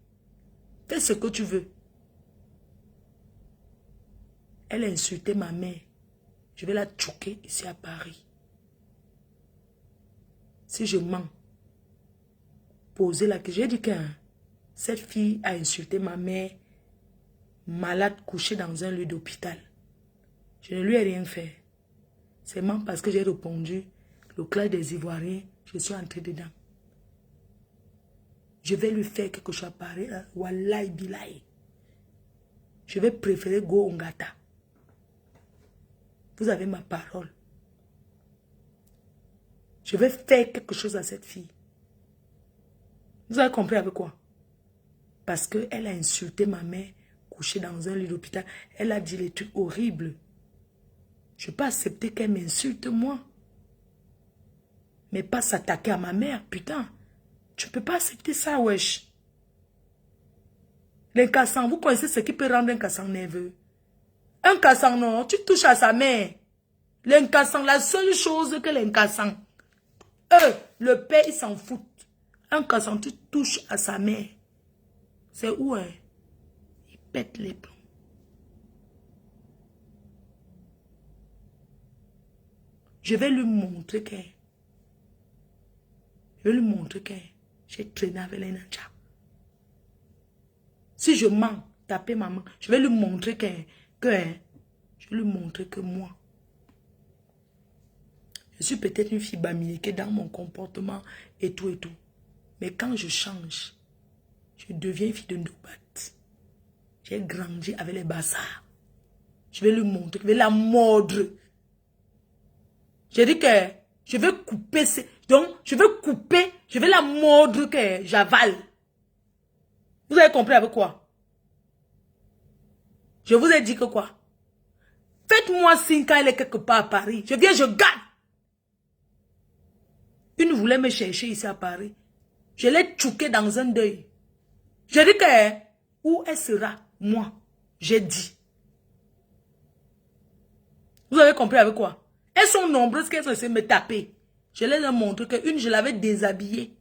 Fais ce que tu veux. Elle a insulté ma mère. Je vais la choquer ici à Paris. Si je mens, posez la question. J'ai dit que cette fille a insulté ma mère, malade, couchée dans un lit d'hôpital. Je ne lui ai rien fait. C'est même parce que j'ai répondu, le clan des Ivoiriens, je suis entré dedans. Je vais lui faire quelque chose à Paris. Wallahi bilahi. Je vais préférer Go Ongata. Vous avez ma parole. Je vais faire quelque chose à cette fille. Vous avez compris avec quoi? Parce qu'elle a insulté ma mère, couchée dans un lit d'hôpital. Elle a dit les trucs horribles. Je ne peux pas accepter qu'elle m'insulte, moi. Mais pas s'attaquer à ma mère, putain. Tu ne peux pas accepter ça, wesh. L'incassant, vous connaissez ce qui peut rendre un cassant nerveux? Un cassant, non, tu touches à sa mère. L'incassant, la seule chose que l'incassant, eux, le père, ils s'en foutent. Un cassant, tu touches à sa mère. C'est où, hein? Il pète les plombs. Je vais lui montrer que... Je vais lui montrer que j'ai traîné avec les ninjas. Si je mens, taper maman, je vais lui montrer que je vais lui montrer que moi, je suis peut-être une fille bamiliquée dans mon comportement et tout et tout. Mais quand je change, je deviens une fille de Ndoubat. J'ai grandi avec les bassards. Je vais lui montrer, je vais la mordre. J'ai dit que je vais couper, donc je vais couper, je vais la mordre que j'avale. Vous avez compris avec quoi? Je vous ai dit que quoi? Faites-moi signe quand elle est quelque part à Paris. Je viens, je garde. Une voulait me chercher ici à Paris. Je l'ai tchouquée dans un deuil. J'ai dit que où elle sera, moi, j'ai dit. Vous avez compris avec quoi? Elles sont nombreuses qu'elles ont essayé de me taper. Je les ai montré qu'une, je l'avais déshabillée.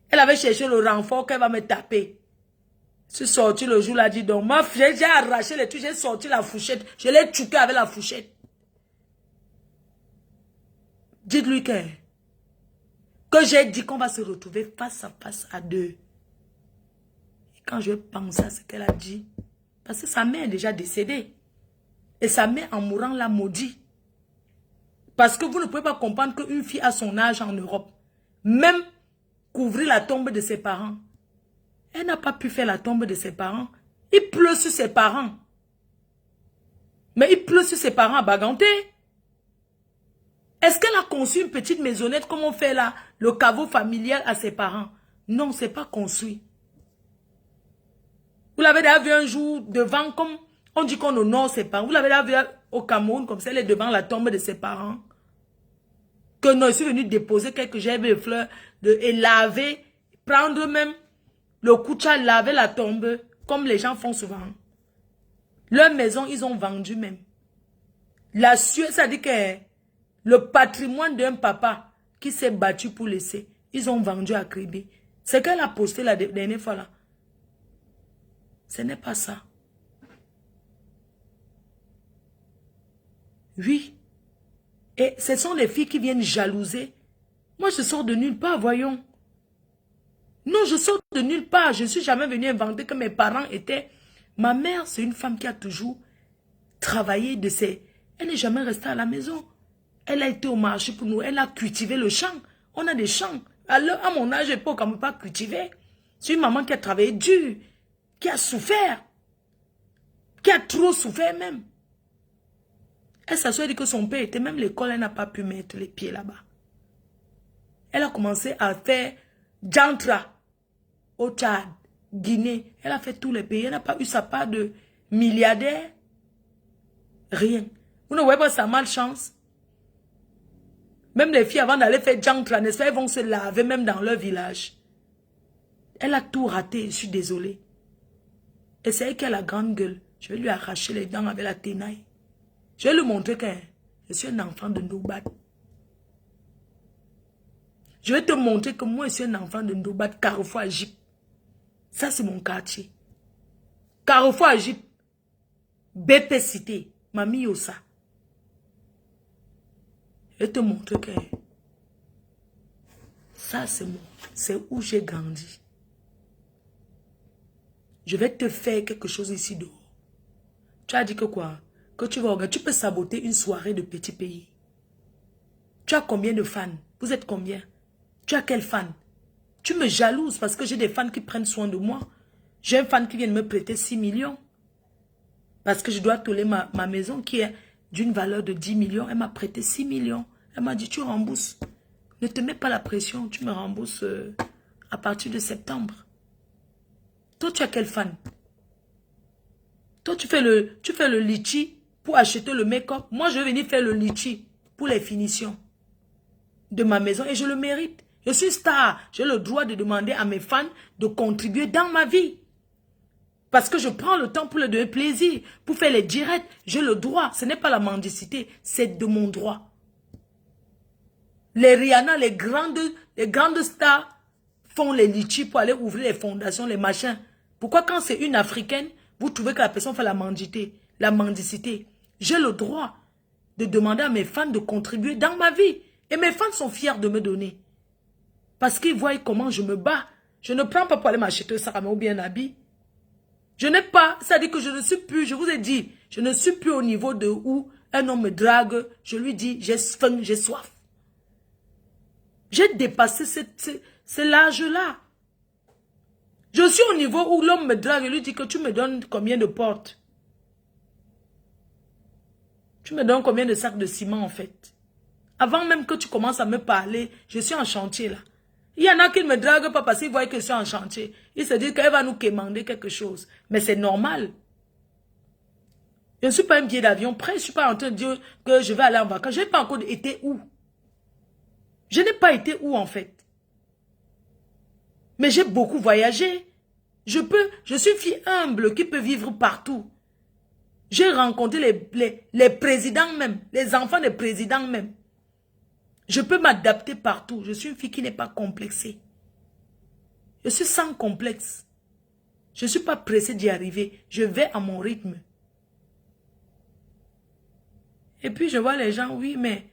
Elle avait cherché le renfort qu'elle va me taper. Je suis sorti le jour là, dit donc, ma fille, j'ai arraché les trucs, j'ai sorti la fourchette. Je l'ai tchouquée avec la fourchette. Dites-lui que j'ai dit qu'on va se retrouver face à face à deux. Et quand je pense à ce qu'elle a dit, parce que sa mère est déjà décédée. Et sa mère, en mourant, l'a maudit. Parce que vous ne pouvez pas comprendre qu'une fille à son âge en Europe, même couvrir la tombe de ses parents, elle n'a pas pu faire la tombe de ses parents. Il pleut sur ses parents. Mais il pleut sur ses parents à Baganté. Est-ce qu'elle a conçu une petite maisonnette comme on fait là, le caveau familial à ses parents? Non, c'est pas construit. Vous l'avez déjà vu un jour devant, comme on dit qu'on honore ses parents. Vous l'avez déjà vu au Cameroun, comme ça, elle est devant la tombe de ses parents. Que non, je suis venu déposer quelques gerbes de fleurs et laver, prendre même le koucha, laver la tombe, comme les gens font souvent. Leur maison, ils ont vendu même. La sueur, ça dit que le patrimoine d'un papa qui s'est battu pour laisser, ils ont vendu à Kribi. C'est qu'elle a posté la dernière fois là. Ce n'est pas ça. Oui. Et ce sont les filles qui viennent jalouser. Moi, je sors de nulle part, voyons. Non, je sors de nulle part. Je ne suis jamais venue inventer que mes parents étaient... Ma mère, c'est une femme qui a toujours travaillé de ses... Elle n'est jamais restée à la maison. Elle a été au marché pour nous. Elle a cultivé le champ. On a des champs. À mon âge, je ne peux quand même pas cultiver. C'est une maman qui a travaillé dur, qui a souffert, qui a trop souffert même. Elle s'assoit et dit que son père était même l'école, elle n'a pas pu mettre les pieds là-bas. Elle a commencé à faire Jantra au Tchad, Guinée. Elle a fait tous les pays. Elle n'a pas eu sa part de milliardaire. Rien. Vous ne voyez pas sa malchance? Même les filles, avant d'aller faire Jantra, n'est-ce pas, elles vont se laver même dans leur village. Elle a tout raté, je suis désolée. Et c'est elle qui a la grande gueule. Je vais lui arracher les dents avec la tenaille. Je vais lui montrer que je suis un enfant de Ndoubat. Je vais te montrer que moi, je suis un enfant de Ndoubat, Carrefour Agip. Ça, c'est mon quartier. Carrefour Agip, BP Cité, Mami Ossa. Je vais te montrer que ça, c'est où j'ai grandi. Je vais te faire quelque chose ici dehors. Tu as dit que quoi? Que tu vas regarder, tu peux saboter une soirée de petit pays. Tu as combien de fans? Vous êtes combien? Tu as quel fan? Tu me jalouses parce que j'ai des fans qui prennent soin de moi. J'ai un fan qui vient de me prêter 6 millions. Parce que je dois toller ma maison qui est d'une valeur de 10 millions. Elle m'a prêté 6 millions. Elle m'a dit, tu rembourses. Ne te mets pas la pression, tu me rembourses à partir de septembre. Toi, tu as quel fan? Toi, tu fais le litchi pour acheter le make-up. Moi, je vais venir faire le litchi pour les finitions de ma maison et je le mérite. Je suis star. J'ai le droit de demander à mes fans de contribuer dans ma vie. Parce que je prends le temps pour le donner plaisir, pour faire les directs. J'ai le droit. Ce n'est pas la mendicité, c'est de mon droit. Les Rihanna, les grandes stars font les litchis pour aller ouvrir les fondations, les machins. Pourquoi quand c'est une Africaine, vous trouvez que la personne fait la mendicité? J'ai le droit de demander à mes fans de contribuer dans ma vie. Et mes fans sont fiers de me donner. Parce qu'ils voient comment je me bats. Je ne prends pas pour aller m'acheter un sac ou bien un habit. Je n'ai pas, c'est-à-dire que je ne suis plus, je vous ai dit, je ne suis plus au niveau de où un homme me drague, je lui dis, j'ai faim, j'ai soif. J'ai dépassé ce l'âge-là. Je suis au niveau où l'homme me drague, je lui dis que tu me donnes combien de portes? Tu me donnes combien de sacs de ciment en fait? Avant même que tu commences à me parler, je suis en chantier là. Il y en a qui ne me draguent pas parce qu'ils voient que je suis en chantier. Ils se disent qu'elle va nous commander quelque chose. Mais c'est normal. Je ne suis pas un billet d'avion prêt. Je ne suis pas en train de dire que je vais aller en vacances. Je n'ai pas encore été où. Je n'ai pas été où en fait. Mais j'ai beaucoup voyagé. Je suis une fille humble qui peut vivre partout. J'ai rencontré les présidents même. Les enfants des présidents même. Je peux m'adapter partout. Je suis une fille qui n'est pas complexée. Je suis sans complexe. Je ne suis pas pressée d'y arriver. Je vais à mon rythme. Et puis je vois les gens, oui, mais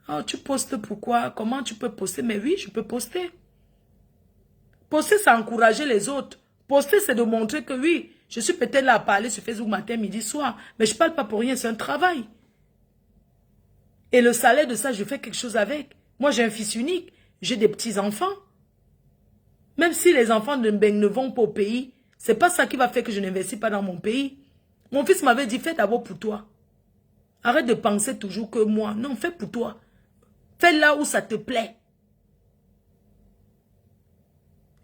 oh, tu postes pourquoi? Comment tu peux poster? Mais oui, je peux poster. Poster, c'est encourager les autres. Poster, c'est de montrer que oui, je suis peut-être là à parler sur Facebook matin, midi, soir. Mais je ne parle pas pour rien, c'est un travail. Et le salaire de ça, je fais quelque chose avec. Moi, j'ai un fils unique. J'ai des petits-enfants. Même si les enfants ne vont pas au pays, c'est pas ça qui va faire que je n'investis pas dans mon pays. Mon fils m'avait dit, fais d'abord pour toi. Arrête de penser toujours que moi. Non, fais pour toi. Fais là où ça te plaît.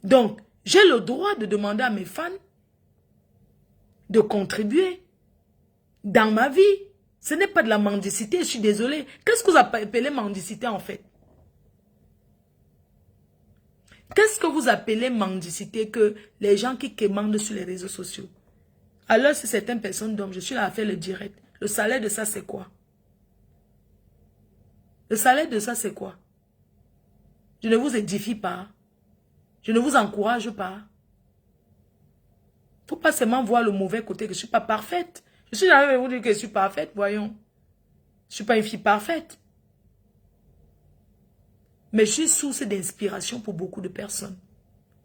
Donc, j'ai le droit de demander à mes fans de contribuer dans ma vie. Ce n'est pas de la mendicité, je suis désolée. Qu'est-ce que vous appelez mendicité en fait? Qu'est-ce que vous appelez mendicité que les gens qui commandent sur les réseaux sociaux? Alors, si certaines personnes dorment, je suis là à faire le direct. Le salaire de ça, c'est quoi? Le salaire de ça, c'est quoi? Je ne vous édifie pas. Je ne vous encourage pas. Il ne faut pas seulement voir le mauvais côté, que je ne suis pas parfaite. Je suis jamais vous dire que je suis parfaite, voyons. Je ne suis pas une fille parfaite. Mais je suis source d'inspiration pour beaucoup de personnes.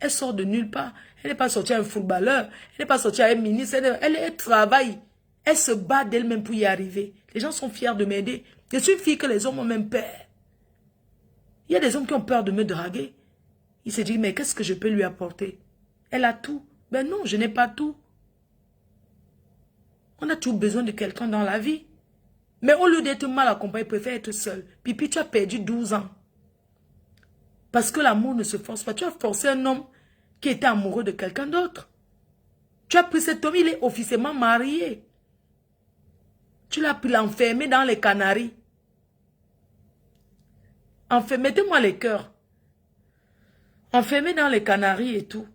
Elle sort de nulle part. Elle n'est pas sortie à un footballeur. Elle n'est pas sortie à un ministre. Elle travaille. Elle se bat d'elle-même pour y arriver. Les gens sont fiers de m'aider. Je suis une fille que les hommes ont même peur. Il y a des hommes qui ont peur de me draguer. Ils se disent, mais qu'est-ce que je peux lui apporter? Elle a tout. Ben non, je n'ai pas tout. On a toujours besoin de quelqu'un dans la vie. Mais au lieu d'être mal accompagné, préfère être seul. Pipi, tu as perdu 12 ans. Parce que l'amour ne se force pas. Tu as forcé un homme qui était amoureux de quelqu'un d'autre. Tu as pris cet homme, il est officiellement marié. Tu l'as pu l'enfermer dans les Canaries. Mettez-moi les cœurs. Enfermé dans les Canaries et tout.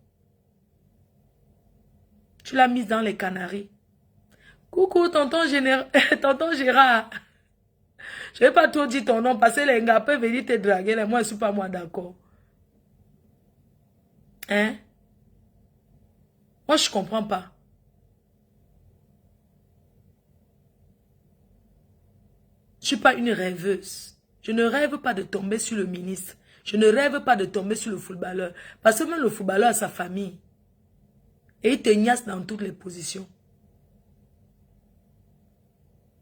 Tu l'as mise dans les Canaries. Coucou, tonton Gérard. Je ne vais pas trop dire ton nom parce que les gars peuvent venir te draguer. Là. Moi, je ne suis pas moi d'accord. Hein? Moi, je ne comprends pas. Je ne suis pas une rêveuse. Je ne rêve pas de tomber sur le ministre. Je ne rêve pas de tomber sur le footballeur. Parce que même le footballeur a sa famille. Et il te niasse dans toutes les positions.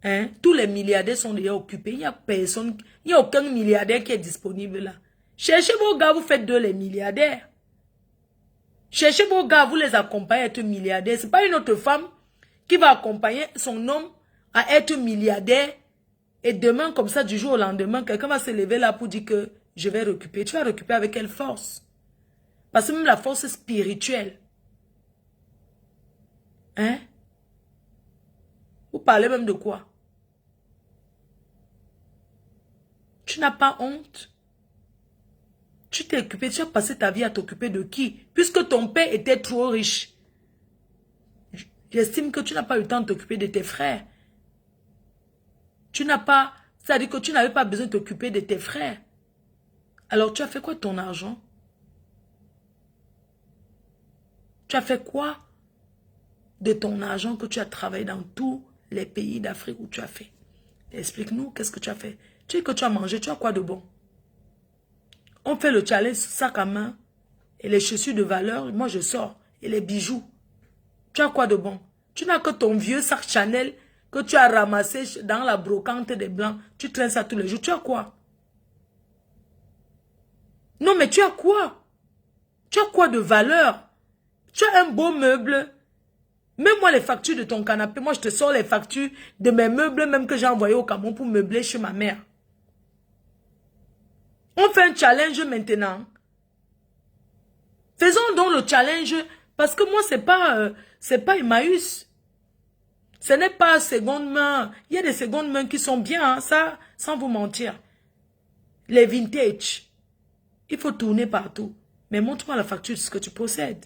Hein? Tous les milliardaires sont déjà occupés. Il n'y a personne, il n'y a aucun milliardaire qui est disponible là. Cherchez vos gars, vous faites d'eux les milliardaires. Cherchez vos gars, vous les accompagnez à être milliardaires. Ce n'est pas une autre femme qui va accompagner son homme à être milliardaire Et demain, comme ça, du jour au lendemain, quelqu'un va se lever là pour dire que je vais récupérer. Tu vas récupérer avec quelle force? Parce que même la force spirituelle. Hein? Vous parlez même de quoi? Tu n'as pas honte? Tu t'es occupé, tu as passé ta vie à t'occuper de qui? Puisque ton père était trop riche. J'estime que tu n'as pas eu le temps de t'occuper de tes frères. Tu n'as pas... C'est-à-dire que tu n'avais pas besoin de t'occuper de tes frères. Alors tu as fait quoi de ton argent? Tu as fait quoi de ton argent que tu as travaillé dans tous les pays d'Afrique où tu as fait? Explique-nous, qu'est-ce que tu as fait? Tu dis que tu as mangé, tu as quoi de bon? On fait le challenge sac à main et les chaussures de valeur, moi je sors, et les bijoux. Tu as quoi de bon? Tu n'as que ton vieux sac Chanel que tu as ramassé dans la brocante des Blancs. Tu traînes ça tous les jours. Tu as quoi? Non, mais tu as quoi? Tu as quoi de valeur? Tu as un beau meuble. Mets-moi les factures de ton canapé. Moi, je te sors les factures de mes meubles, même que j'ai envoyé au Cameroun pour meubler chez ma mère. On fait un challenge maintenant. Faisons donc le challenge. Parce que moi, c'est pas Emmaüs. Ce n'est pas seconde main. Il y a des secondes mains qui sont bien, hein, ça, sans vous mentir. Les vintage. Il faut tourner partout. Mais montre-moi la facture de ce que tu possèdes.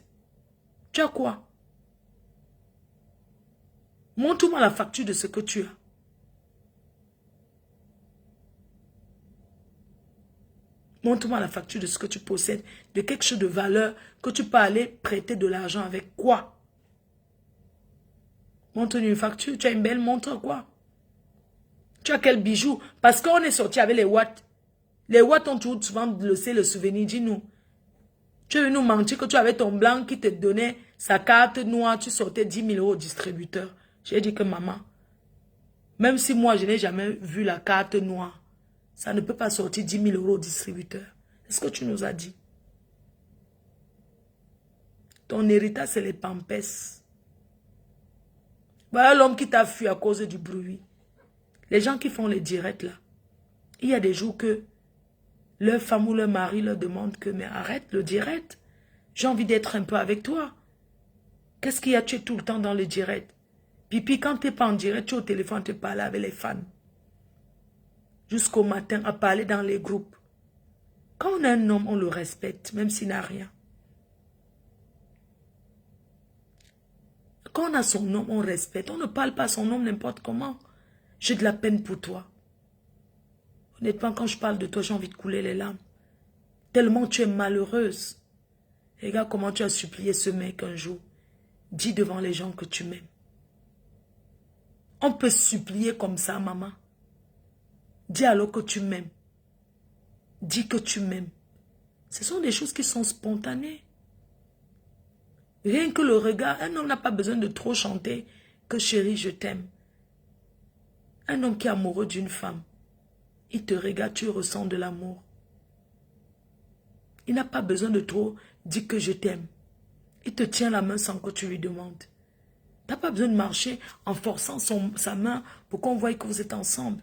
Tu as quoi? Montre-moi la facture de ce que tu as. Montre-moi la facture de ce que tu possèdes, de quelque chose de valeur que tu peux aller prêter de l'argent avec quoi? Montre-nous une facture. Tu as une belle montre quoi? Tu as quel bijou? Parce qu'on est sorti avec les watts. Les watts ont toujours souvent laissé le souvenir. Dis-nous. Tu es venu nous mentir que tu avais ton blanc qui te donnait sa carte noire. Tu sortais 10 000 € au distributeur. J'ai dit que maman, même si moi je n'ai jamais vu la carte noire, ça ne peut pas sortir 10 000 € au distributeur. C'est ce que tu nous as dit. Ton héritage, c'est les pampers. Voilà l'homme qui t'a fui à cause du bruit. Les gens qui font les directs là, il y a des jours que leur femme ou leur mari leur demande que, mais arrête le direct. J'ai envie d'être un peu avec toi. Qu'est-ce qu'il y a? Tu es tout le temps dans le direct. Pipi, quand tu n'es pas en direct, tu es au téléphone, tu parles avec les fans. Jusqu'au matin, à parler dans les groupes. Quand on a un homme, on le respecte, même s'il n'a rien. Quand on a son homme, on respecte. On ne parle pas à son homme n'importe comment. J'ai de la peine pour toi. Honnêtement, quand je parle de toi, j'ai envie de couler les larmes. Tellement tu es malheureuse. Regarde comment tu as supplié ce mec un jour. Dis devant les gens que tu m'aimes. On peut supplier comme ça, maman. Dis alors que tu m'aimes. Dis que tu m'aimes. Ce sont des choses qui sont spontanées. Rien que le regard, un homme n'a pas besoin de trop chanter que chérie, je t'aime. Un homme qui est amoureux d'une femme, il te regarde, tu ressens de l'amour. Il n'a pas besoin de trop dire que je t'aime. Il te tient la main sans que tu lui demandes. Tu n'as pas besoin de marcher en forçant sa main pour qu'on voie que vous êtes ensemble.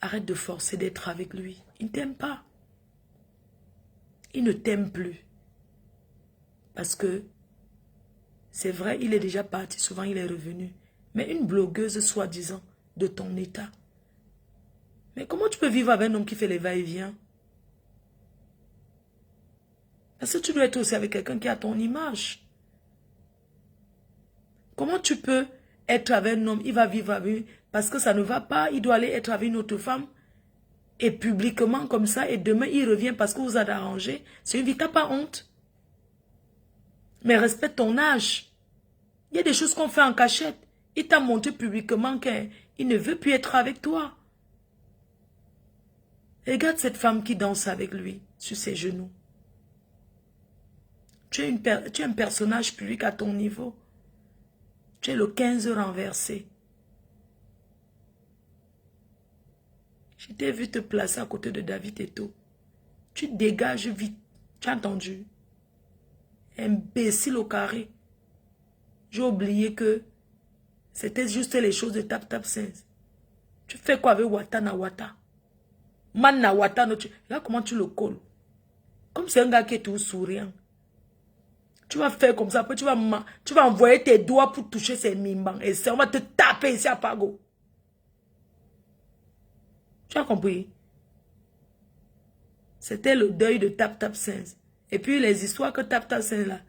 Arrête de forcer d'être avec lui. Il ne t'aime pas. Il ne t'aime plus. Parce que, c'est vrai, il est déjà parti, souvent il est revenu. Mais une blogueuse soi-disant de ton état. Mais comment tu peux vivre avec un homme qui fait les va-et-vient? Parce que tu dois être aussi avec quelqu'un qui a ton image. Comment tu peux être avec un homme, il va vivre avec lui, parce que ça ne va pas, il doit aller être avec une autre femme, et publiquement comme ça, et demain il revient parce que vous avez arrangé. C'est une vie, t'as pas honte. Mais respecte ton âge. Il y a des choses qu'on fait en cachette. Il t'a montré publiquement qu'il ne veut plus être avec toi. Regarde cette femme qui danse avec lui, sur ses genoux. Tu es un personnage public à ton niveau. Tu es le 15 renversé. Je t'ai vu te placer à côté de David Eto'o. Tu dégages vite. Tu as entendu? Imbécile au carré. J'ai oublié que c'était juste les choses de Tap Tap 16. Tu fais quoi avec Wata na Wata? Man na Wata, là comment tu le colles? Comme c'est un gars qui est tout souriant. Tu vas faire comme ça, après tu vas envoyer tes doigts pour toucher ses mimbans. Et on va te taper ici à Pago. Tu as compris? C'était le deuil de Tap Tap Sense. Et puis les histoires que Tap Tap Sense là,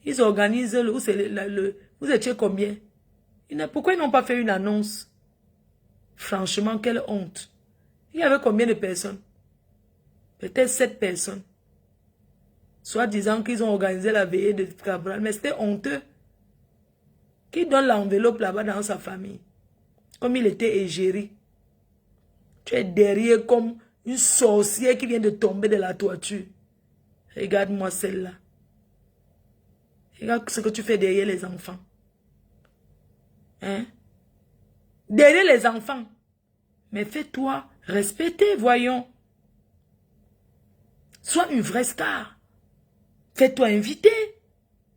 ils organisent vous étiez combien? Pourquoi ils n'ont pas fait une annonce? Franchement, quelle honte. Il y avait combien de personnes? Peut-être 7 personnes. Soit disant qu'ils ont organisé la veillée de Cabral, mais c'était honteux. Qui donne l'enveloppe là-bas dans sa famille? Comme il était égérie. Tu es derrière comme une sorcière qui vient de tomber de la toiture. Regarde-moi celle-là. Regarde ce que tu fais derrière les enfants. Hein? Derrière les enfants. Mais fais-toi respecter, voyons. Sois une vraie star. Fais-toi inviter.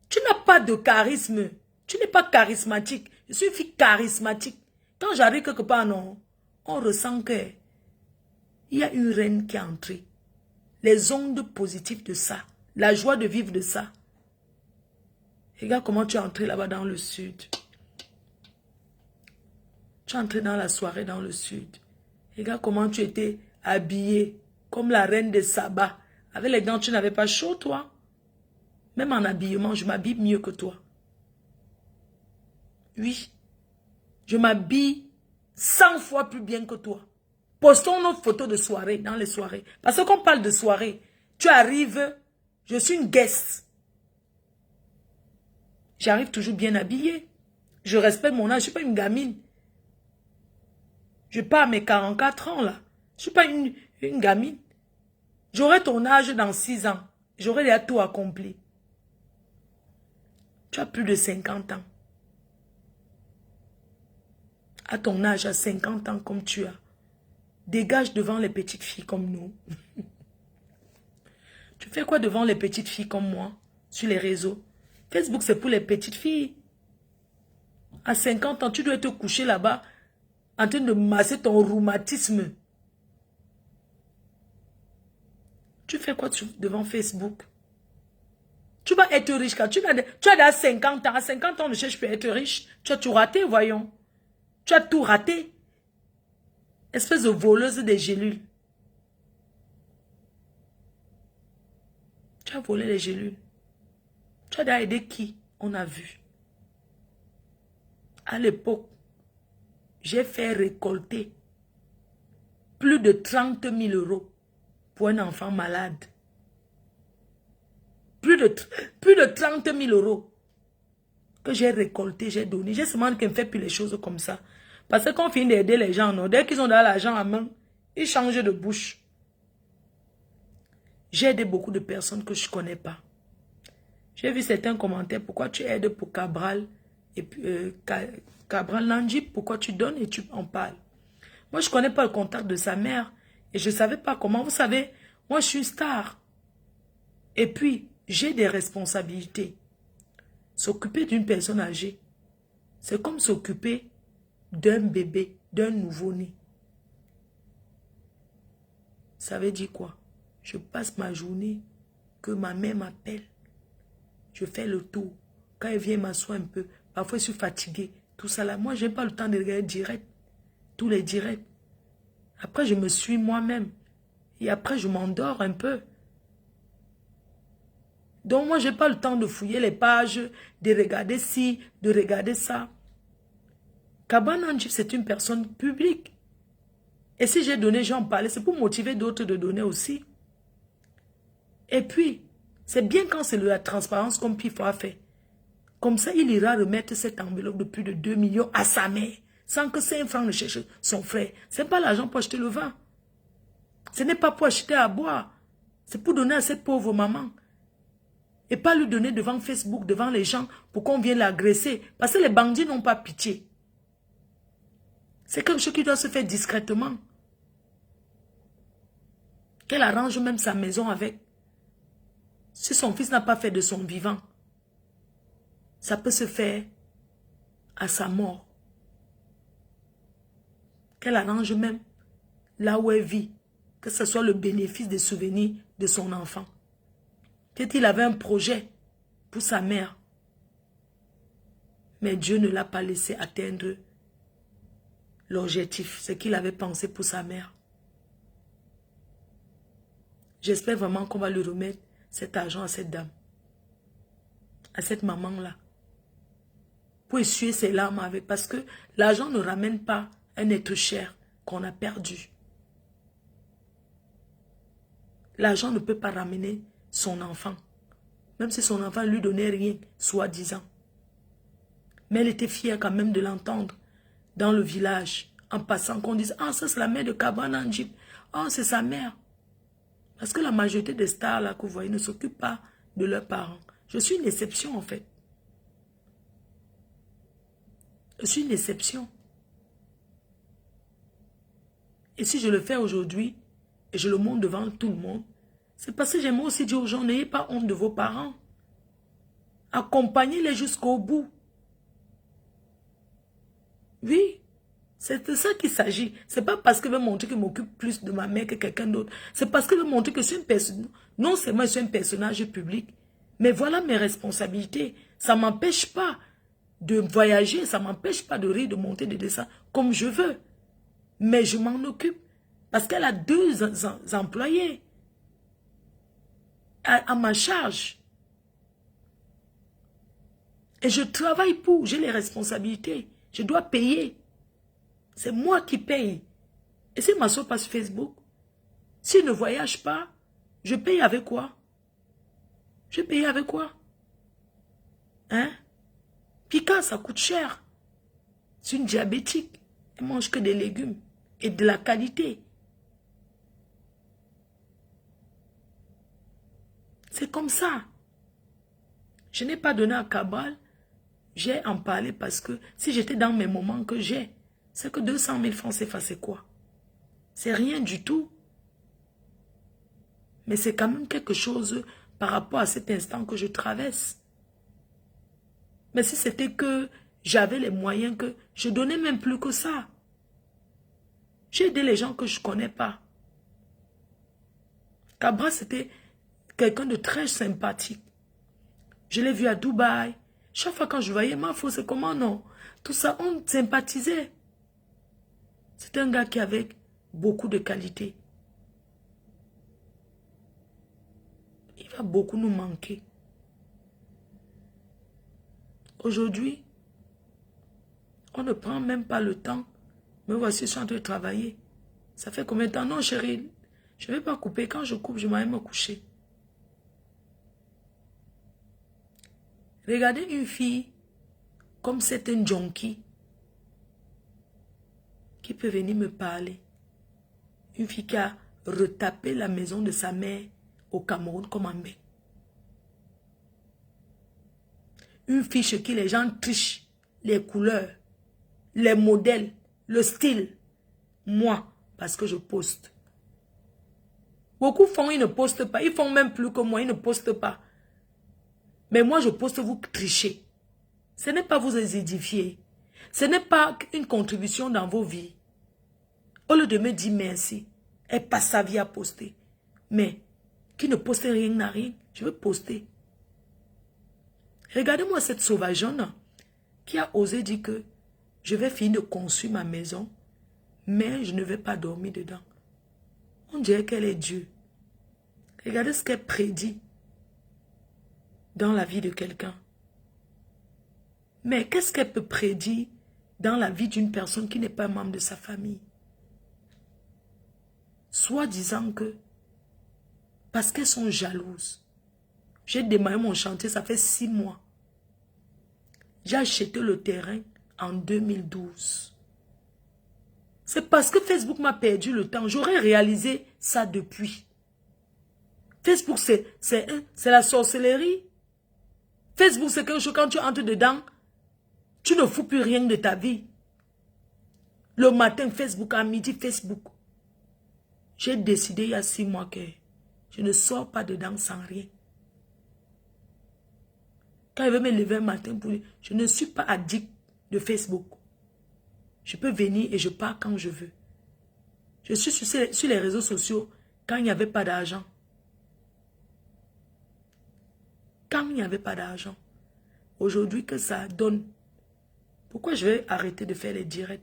Tu n'as pas de charisme. Tu n'es pas charismatique. Je suis une fille charismatique. Quand j'arrive quelque part, non, on ressent que il y a une reine qui est entrée. Les ondes positives de ça. La joie de vivre de ça. Regarde comment tu es entré là-bas dans le sud. Tu es entré dans la soirée dans le sud. Regarde comment tu étais habillée comme la reine de Saba. Avec les gants, tu n'avais pas chaud, toi. Même en habillement, je m'habille mieux que toi. Oui. Je m'habille 100 fois plus bien que toi. Postons nos photos de soirée, dans les soirées. Parce qu'on parle de soirée. Tu arrives, je suis une guest. J'arrive toujours bien habillée. Je respecte mon âge, je ne suis pas une gamine. Je pars à mes 44 ans, là. Je ne suis pas une gamine. J'aurai ton âge dans 6 ans. J'aurai déjà tout accompli. Tu as plus de 50 ans. À ton âge, à 50 ans comme tu as, dégage devant les petites filles comme nous. Tu fais quoi devant les petites filles comme moi, sur les réseaux? Facebook, c'est pour les petites filles. À 50 ans, tu dois te coucher là-bas, en train de masser ton rhumatisme. Tu fais quoi devant Facebook? Tu vas être riche quand tu as déjà 50 ans. À 50 ans, ne cherche pas à être riche. Tu as tout raté, voyons. Tu as tout raté. Espèce de voleuse des gélules. Tu as volé les gélules. Tu as déjà aidé qui? On a vu. À l'époque, j'ai fait récolter plus de 30 000 € pour un enfant malade. Plus de 30 000 € que j'ai récolté, j'ai donné. J'ai seulement qui me fait plus les choses comme ça. Parce que quand on finit d'aider les gens, non, dès qu'ils ont de l'argent à main, ils changent de bouche. J'ai aidé beaucoup de personnes que je ne connais pas. J'ai vu certains commentaires, pourquoi tu aides pour Cabral, et puis Cabral Nandji, pourquoi tu donnes et tu en parles. Moi, je ne connais pas le contact de sa mère et je ne savais pas comment. Vous savez, moi, je suis une star. Et puis, j'ai des responsabilités. S'occuper d'une personne âgée, c'est comme s'occuper d'un bébé, d'un nouveau-né. Ça veut dire quoi? Je passe ma journée que ma mère m'appelle. Je fais le tour. Quand elle vient m'asseoir un peu, parfois je suis fatiguée. Tout ça là, moi, je n'ai pas le temps de regarder direct. Tous les directs. Après, je me suis moi-même. Et après, je m'endors un peu. Donc, moi, je n'ai pas le temps de fouiller les pages, de regarder ci, de regarder ça. Kaba Nandji, c'est une personne publique. Et si j'ai donné, j'en parlais, c'est pour motiver d'autres de donner aussi. Et puis, c'est bien quand c'est la transparence comme PIF a fait. Comme ça, il ira remettre cette enveloppe de plus de 2 millions à sa mère, sans que 5 francs ne cherche son frère. Ce n'est pas l'argent pour acheter le vin. Ce n'est pas pour acheter à boire. C'est pour donner à cette pauvre maman. Et pas lui donner devant Facebook, devant les gens, pour qu'on vienne l'agresser. Parce que les bandits n'ont pas pitié. C'est quelque chose qui doit se faire discrètement. Qu'elle arrange même sa maison avec. Si son fils n'a pas fait de son vivant, ça peut se faire à sa mort. qu'elle arrange même là où elle vit, que ce soit le bénéfice des souvenirs de son enfant. Peut-être qu'il avait un projet pour sa mère. Mais Dieu ne l'a pas laissé atteindre l'objectif, ce qu'il avait pensé pour sa mère. J'espère vraiment qu'on va lui remettre cet argent à cette dame, à cette maman-là, pour essuyer ses larmes avec, parce que l'argent ne ramène pas un être cher qu'on a perdu. L'argent ne peut pas ramener son enfant, même si son enfant ne lui donnait rien, soi-disant. Mais elle était fière quand même de l'entendre dans le village, en passant, qu'on dise, ah, ça c'est la mère de Kabana Njip, oh, c'est sa mère. Parce que la majorité des stars là que vous voyez ne s'occupent pas de leurs parents. Je suis une exception en fait. Je suis une exception. Et si je le fais aujourd'hui, et je le montre devant tout le monde, c'est parce que j'aimerais aussi dire aux gens, n'ayez pas honte de vos parents. Accompagnez-les jusqu'au bout. Oui, c'est de ça qu'il s'agit. C'est pas parce que je veux montrer que je m'occupe plus de ma mère que quelqu'un d'autre. C'est parce que je veux montrer que je suis une personne. Non seulement je suis un personnage public, mais voilà mes responsabilités. Ça ne m'empêche pas de voyager, ça ne m'empêche pas de rire, de monter des dessins comme je veux. Mais je m'en occupe. Parce qu'elle a 2 employés à ma charge. Et je travaille pour, j'ai les responsabilités. Je dois payer. C'est moi qui paye. Et si je ne m'assois pas sur Facebook, si je ne voyage pas, je paye avec quoi? Je paye avec quoi? Hein? Puis quand ça coûte cher, c'est une diabétique. Elle mange que des légumes et de la qualité. C'est comme ça. Je n'ai pas donné à Cabral. J'ai en parlé parce que si j'étais dans mes moments que j'ai, c'est que 200 000 francs CFA, c'est quoi? C'est rien du tout. Mais c'est quand même quelque chose par rapport à cet instant que je traverse. Mais si c'était que j'avais les moyens, que je donnais même plus que ça. J'ai aidé les gens que je ne connais pas. Cabral, c'était quelqu'un de très sympathique. Je l'ai vu à Dubaï. Chaque fois quand je voyais ma fille, c'est comment non? Tout ça, on sympathisait. C'est un gars qui avait beaucoup de qualités. Il va beaucoup nous manquer. Aujourd'hui, on ne prend même pas le temps. Me voici, je suis en train de travailler. Ça fait combien de temps? Non, chérie, je ne vais pas couper. Quand je coupe, je m'en vais me coucher. Regardez une fille comme c'est un junkie qui peut venir me parler. Une fille qui a retapé la maison de sa mère au Cameroun comme en Bec. Une fille chez qui les gens trichent les couleurs, les modèles, le style. Moi, parce que je poste. Beaucoup font, ils ne postent pas. Ils font même plus que moi, ils ne postent pas. Mais moi, je poste, vous trichez. Ce n'est pas vous édifier. Ce n'est pas une contribution dans vos vies. Au lieu de me dire merci, elle passe sa vie à poster. Mais qui ne poste rien n'a rien, je veux poster. Regardez-moi cette sauvageonne qui a osé dire que je vais finir de construire ma maison, mais je ne vais pas dormir dedans. On dirait qu'elle est Dieu. Regardez ce qu'elle prédit dans la vie de quelqu'un. Mais qu'est-ce qu'elle peut prédire dans la vie d'une personne qui n'est pas membre de sa famille? Soit disant que, parce qu'elles sont jalouses. J'ai démarré mon chantier, ça fait 6 mois. J'ai acheté le terrain en 2012. C'est parce que Facebook m'a perdu le temps. J'aurais réalisé ça depuis. Facebook, c'est la sorcellerie. Facebook, c'est quelque chose, quand tu entres dedans, tu ne fous plus rien de ta vie. Le matin, Facebook, à midi, Facebook. J'ai décidé il y a 6 mois que je ne sors pas dedans sans rien. Quand je vais me lever un matin, je ne suis pas addict de Facebook. Je peux venir et je pars quand je veux. Je suis sur les réseaux sociaux quand il n'y avait pas d'argent. Quand il n'y avait pas d'argent. Aujourd'hui que ça donne. Pourquoi je vais arrêter de faire les directs?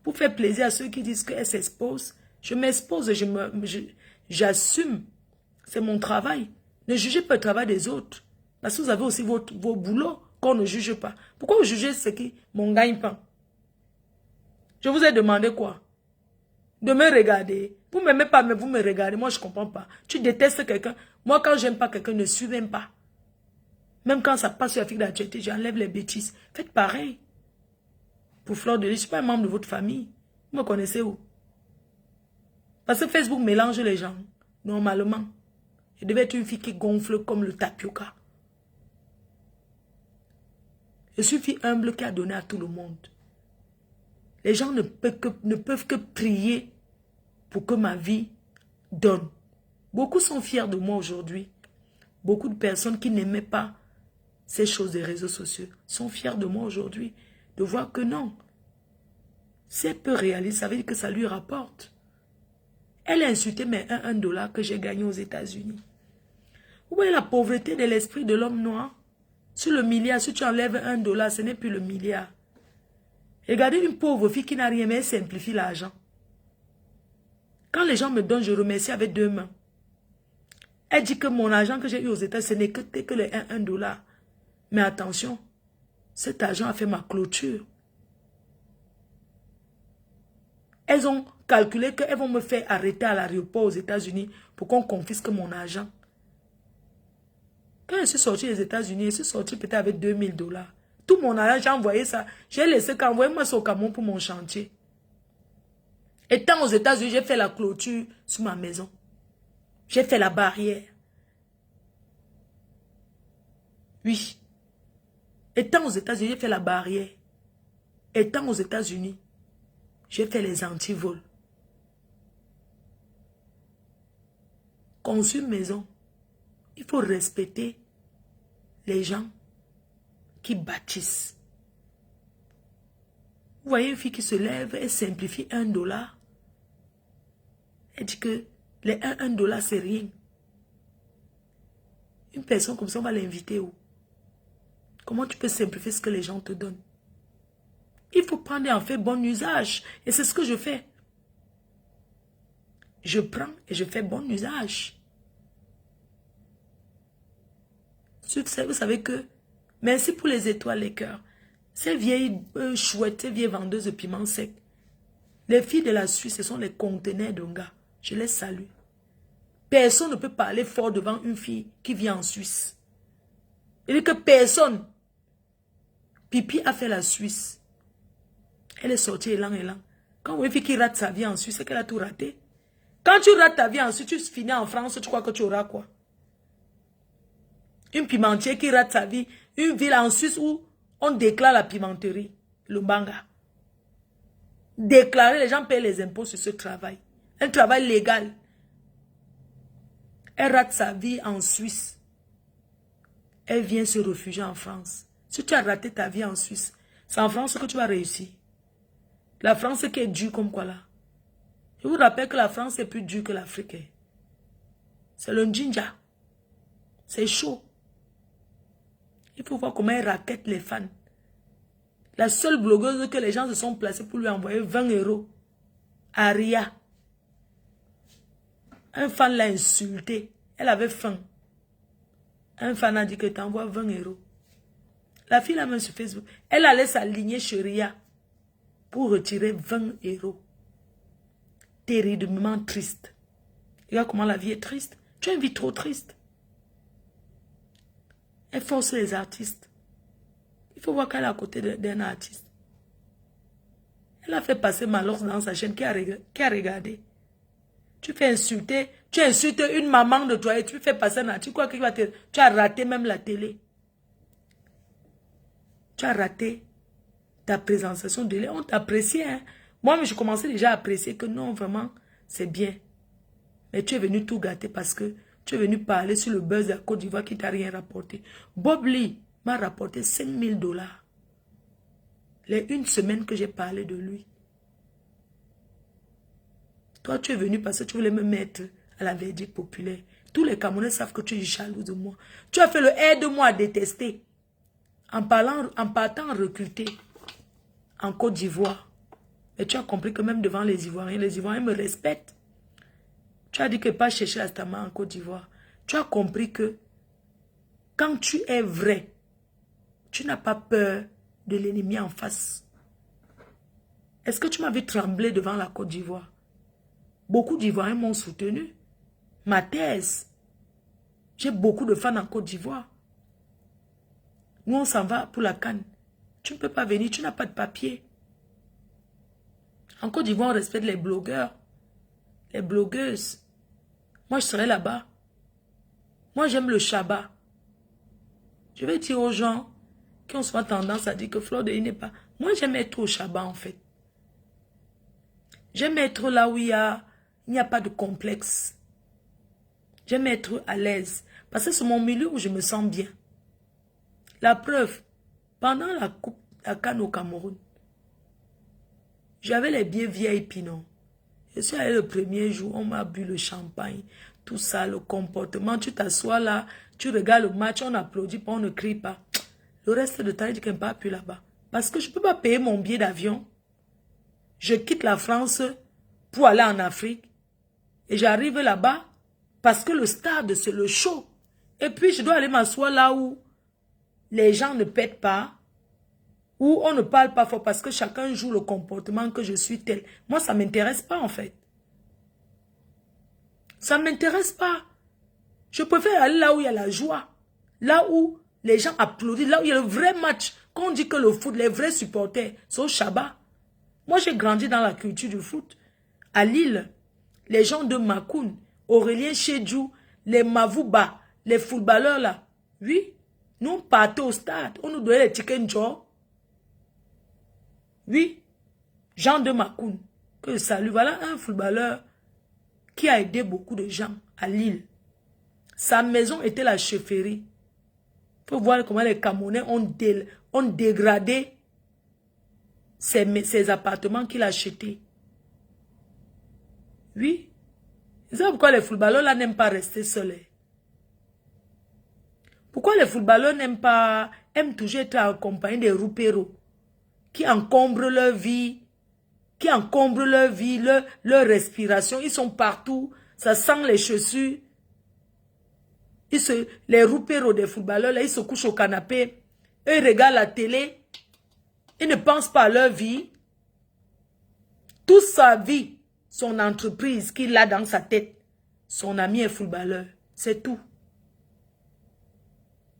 Pour faire plaisir à ceux qui disent qu'elles s'exposent. Je m'expose, j'assume. C'est mon travail. Ne jugez pas le travail des autres. Parce que vous avez aussi vos boulots qu'on ne juge pas. Pourquoi vous jugez ce qui mon gagne-pain? Je vous ai demandé quoi? De me regarder. Vous ne m'aimez pas, mais vous me regardez. Moi, je ne comprends pas. Tu détestes quelqu'un. Moi, quand j'aime pas quelqu'un, ne suis même pas. Même quand ça passe sur la fille d'actualité, j'enlève les bêtises. Faites pareil. Pour Fleur de Lys, je ne suis pas un membre de votre famille. Vous me connaissez où? Parce que Facebook mélange les gens. Normalement. Je devais être une fille qui gonfle comme le tapioca. Je suis une fille humble qui a donné à tout le monde. Les gens ne peuvent que prier pour que ma vie donne. Beaucoup sont fiers de moi aujourd'hui. Beaucoup de personnes qui n'aimaient pas ces choses des réseaux sociaux sont fiers de moi aujourd'hui. De voir que non. Si elle peut réaliser, ça veut dire que ça lui rapporte. Elle a insulté mes $1 que j'ai gagné aux États-Unis. Vous voyez la pauvreté de l'esprit de l'homme noir? Sur le milliard, si tu enlèves $1, ce n'est plus le milliard. Regardez une pauvre fille qui n'a rien, mais elle simplifie l'argent. Quand les gens me donnent, je remercie avec 2 mains. Elle dit que mon argent que j'ai eu aux États, ce n'est que les $1. Mais attention, cet argent a fait ma clôture. Elles ont calculé qu'elles vont me faire arrêter à l'aéroport aux États-Unis pour qu'on confisque mon argent. Quand je suis sortie des États-Unis, je suis sortie peut-être avec $2000. Tout mon argent, j'ai envoyé ça. J'ai laissé qu'envoyer moi ça au Cameroun pour mon chantier. Étant aux États-Unis, j'ai fait la clôture sur ma maison. J'ai fait la barrière. Oui. Étant aux États-Unis, j'ai fait la barrière. Étant aux États-Unis, j'ai fait les antivols. Construire une maison, il faut respecter les gens qui bâtissent. Vous voyez une fille qui se lève et simplifie $1. Elle dit que les $1 c'est rien. Une personne comme ça, on va l'inviter où? Comment tu peux simplifier ce que les gens te donnent? Il faut prendre et en faire bon usage. Et c'est ce que je fais. Je prends et je fais bon usage. Vous savez que, merci pour les étoiles, les cœurs. Ces vieilles chouettes, ces vieilles vendeuses de piments secs. Les filles de la Suisse, ce sont les conteneurs d'un gars. Je les salue. Personne ne peut parler fort devant une fille qui vient en Suisse. Il dit que personne. Pipi a fait la Suisse. Elle est sortie élan. Quand vous voyez une fille qui rate sa vie en Suisse, c'est qu'elle a tout raté. Quand tu rates ta vie en Suisse, tu finis en France, tu crois que tu auras quoi? Une pimentière qui rate sa vie. Une ville en Suisse où on déclare la pimenterie. Le Mbanga. Déclarer, les gens payent les impôts sur ce travail. Un travail légal. Elle rate sa vie en Suisse. Elle vient se réfugier en France. Si tu as raté ta vie en Suisse, c'est en France que tu vas réussir. La France qui est dure comme quoi là. Je vous rappelle que la France est plus dure que l'Afrique. C'est le Njinja. C'est chaud. Il faut voir comment elle raquette les fans. La seule blogueuse que les gens se sont placés pour lui envoyer 20 €. Aria. Un fan l'a insulté. Elle avait faim. Un fan a dit que t'envoies 20 €. La fille la même sur Facebook. Elle allait s'aligner chez Ria pour retirer 20 €. Terriblement triste. Regarde comment la vie est triste. Tu as une vie trop triste. Elle force les artistes. Il faut voir qu'elle est à côté d'un artiste. Elle a fait passer Malox dans sa chaîne qui a regardé. Tu fais insulter, tu insultes une maman de toi et tu fais passer un artiste. Tu crois qu'il va te... Tu as raté même la télé. Tu as raté ta présentation de télé. On t'apprécie. Hein? Moi, je commençais déjà à apprécier que non, vraiment, c'est bien. Mais tu es venu tout gâter parce que tu es venu parler sur le buzz de la Côte d'Ivoire qui t'a rien rapporté. Bob Lee m'a rapporté 5 000 $. Les 1 semaine que j'ai parlé de lui. Toi, tu es venu parce que tu voulais me mettre à la verdict populaire. Tous les Camerounais savent que tu es jaloux de moi. Tu as fait le aide-moi à détester. En partant recruter en Côte d'Ivoire. Et tu as compris que même devant les Ivoiriens me respectent. Tu as dit que pas chercher la stama en Côte d'Ivoire. Tu as compris que quand tu es vrai, tu n'as pas peur de l'ennemi en face. Est-ce que tu m'as vu trembler devant la Côte d'Ivoire? Beaucoup d'Ivoiriens m'ont soutenu. Ma thèse. J'ai beaucoup de fans en Côte d'Ivoire. Nous, on s'en va pour la canne. Tu ne peux pas venir, tu n'as pas de papier. En Côte d'Ivoire, on respecte les blogueurs, les blogueuses. Moi, je serai là-bas. Moi, j'aime le Shabbat. Je vais dire aux gens qui ont souvent tendance à dire que Fleur de Lys n'est pas... Moi, j'aime être au Shabbat, en fait. J'aime être là où il n'y a pas de complexe. J'aime être à l'aise. Parce que c'est mon milieu où je me sens bien. La preuve, pendant la CAN au Cameroun, j'avais les billets VIP, non. Je suis allé le premier jour, on m'a bu le champagne, tout ça, le comportement. Tu t'assois là, tu regardes le match, on applaudit pas, on ne crie pas. Le reste de temps, je dis qu'il n'y a pas plus là-bas. Parce que je ne peux pas payer mon billet d'avion. Je quitte la France pour aller en Afrique. Et j'arrive là-bas parce que le stade, c'est le show. Et puis, je dois aller m'asseoir là où les gens ne pètent pas, où on ne parle pas fort parce que chacun joue le comportement que je suis tel. Moi, ça ne m'intéresse pas en fait. Ça ne m'intéresse pas. Je préfère aller là où il y a la joie, là où les gens applaudissent, là où il y a le vrai match. Quand on dit que le foot, les vrais supporters, c'est au Shabbat. Moi, j'ai grandi dans la culture du foot. À Lille, les gens de Makoun, Aurélien Chedjou, les Mavouba, les footballeurs là, oui, nous on partait au stade, on nous donnait les tickets Njor. Oui, Jean de Makoun, que je salue. Voilà un footballeur qui a aidé beaucoup de gens à Lille. Sa maison était la chefferie. Il faut voir comment les Camerounais ont dégradé ces appartements qu'il a achetés. Oui. C'est pourquoi les footballeurs là n'aiment pas rester seuls. Pourquoi les footballeurs aiment toujours être accompagnés des rouperos qui encombrent leur vie, leur respiration. Ils sont partout, ça sent les chaussures. Les rouperos des footballeurs, là, ils se couchent au canapé, eux, ils regardent la télé, ils ne pensent pas à leur vie. Toute sa vie, son entreprise qu'il a dans sa tête, son ami est footballeur, c'est tout.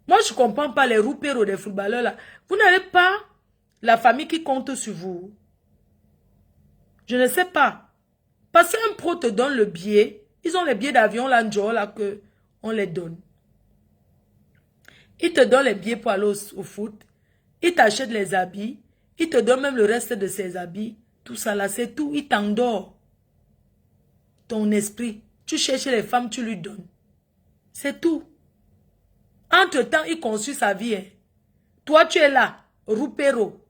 Moi, je ne comprends pas les rouperos des footballeurs, là. Vous n'avez pas la famille qui compte sur vous. Je ne sais pas. Parce qu'un pro te donne le billet. Ils ont les billets d'avion là, là que on les donne. Ils te donnent les billets pour aller au foot. Ils t'achètent les habits. Ils te donnent même le reste de ces habits. Tout ça là, c'est tout. Ils t'endorment. Ton esprit. Tu cherches les femmes, tu lui donnes. C'est tout. Entre-temps, il construit sa vie. Hein. Toi, tu es là, roupero.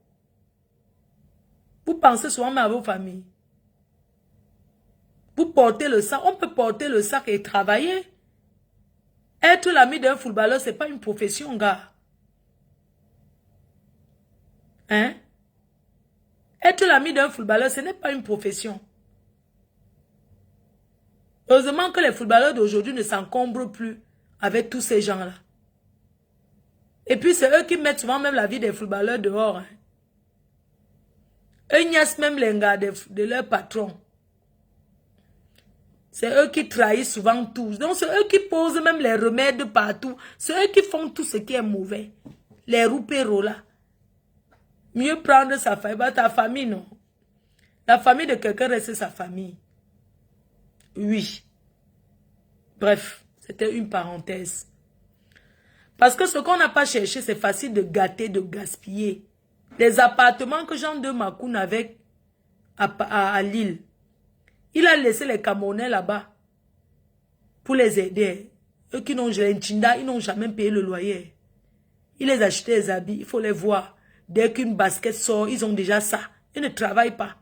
Vous pensez souvent à vos familles. Vous portez le sac. On peut porter le sac et travailler. Être l'ami d'un footballeur, ce n'est pas une profession, gars. Hein? Être l'ami d'un footballeur, ce n'est pas une profession. Heureusement que les footballeurs d'aujourd'hui ne s'encombrent plus avec tous ces gens-là. Et puis, c'est eux qui mettent souvent même la vie des footballeurs dehors. Hein. Eux niassent même les gars de leur patron. C'est eux qui trahissent souvent tous. Donc, c'est eux qui posent même les remèdes partout. C'est eux qui font tout ce qui est mauvais. Les rouperos là. Mieux prendre sa famille. Bah, ta famille, non. La famille de quelqu'un reste sa famille. Oui. Bref, c'était une parenthèse. Parce que ce qu'on n'a pas cherché, c'est facile de gâter, de gaspiller. Les appartements que Jean de Makoun avait à Lille, il a laissé les Camerounais là-bas pour les aider. Eux qui n'ont ils n'ont jamais payé le loyer. Il les achetait des habits, il faut les voir. Dès qu'une basket sort, ils ont déjà ça. Ils ne travaillent pas.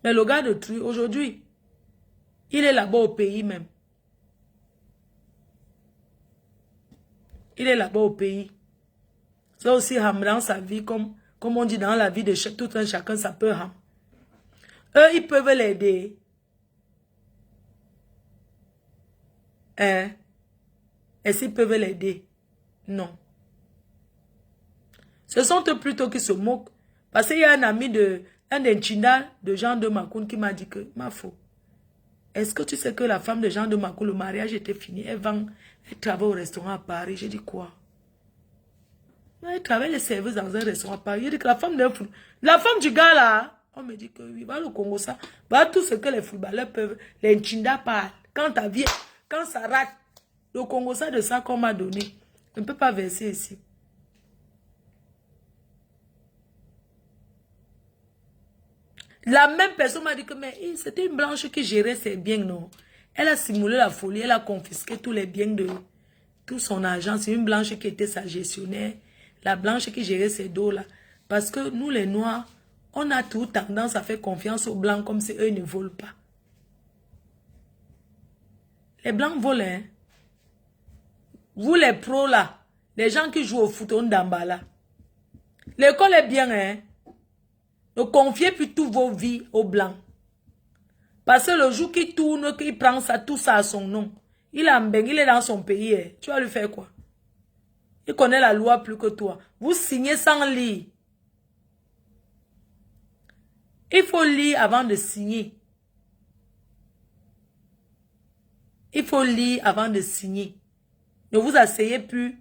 Mais le gars de Truy, aujourd'hui, il est là-bas au pays même. Il est là-bas au pays. C'est aussi ham dans sa vie, comme on dit dans la vie de tout un chacun, ça peut ham. Eux, ils peuvent l'aider. Hein? Est-ce qu'ils peuvent l'aider? Non. Ce sont eux plutôt qui se moquent. Parce qu'il y a un ami un Chinda de Jean de Macoun qui m'a dit que, ma faux. Est-ce que tu sais que la femme de Jean de Macoun, le mariage était fini, elle travaille au restaurant à Paris. J'ai dit quoi? Elle travaille les services dans un restaurant à Paris. J'ai dit que la femme du gars là, on me dit que oui, va le Congo ça. Va tout ce que les footballeurs peuvent, les Chinda parlent. Quand ça rate, le Congo ça de ça qu'on m'a donné, on ne peut pas verser ici. La même personne m'a dit que c'était une blanche qui gérait ses biens, non? Elle a simulé la folie, elle a confisqué tous les biens de tout son argent. C'est une blanche qui était sa gestionnaire. La blanche qui gérait ses dos là. Parce que nous les noirs, on a tout tendance à faire confiance aux blancs comme si eux ne volent pas. Les blancs volent, hein? Vous les pros là, les gens qui jouent au foot, on d'emballa. L'école est bien, hein? Ne confiez plus toutes vos vies aux blancs. Parce que le jour qu'il tourne, qu'il prend ça, tout ça à son nom. Il est dans son pays. Hein. Tu vas lui faire quoi? Il connaît la loi plus que toi. Vous signez sans lire. Il faut lire avant de signer. Il faut lire avant de signer. Ne vous asseyez plus.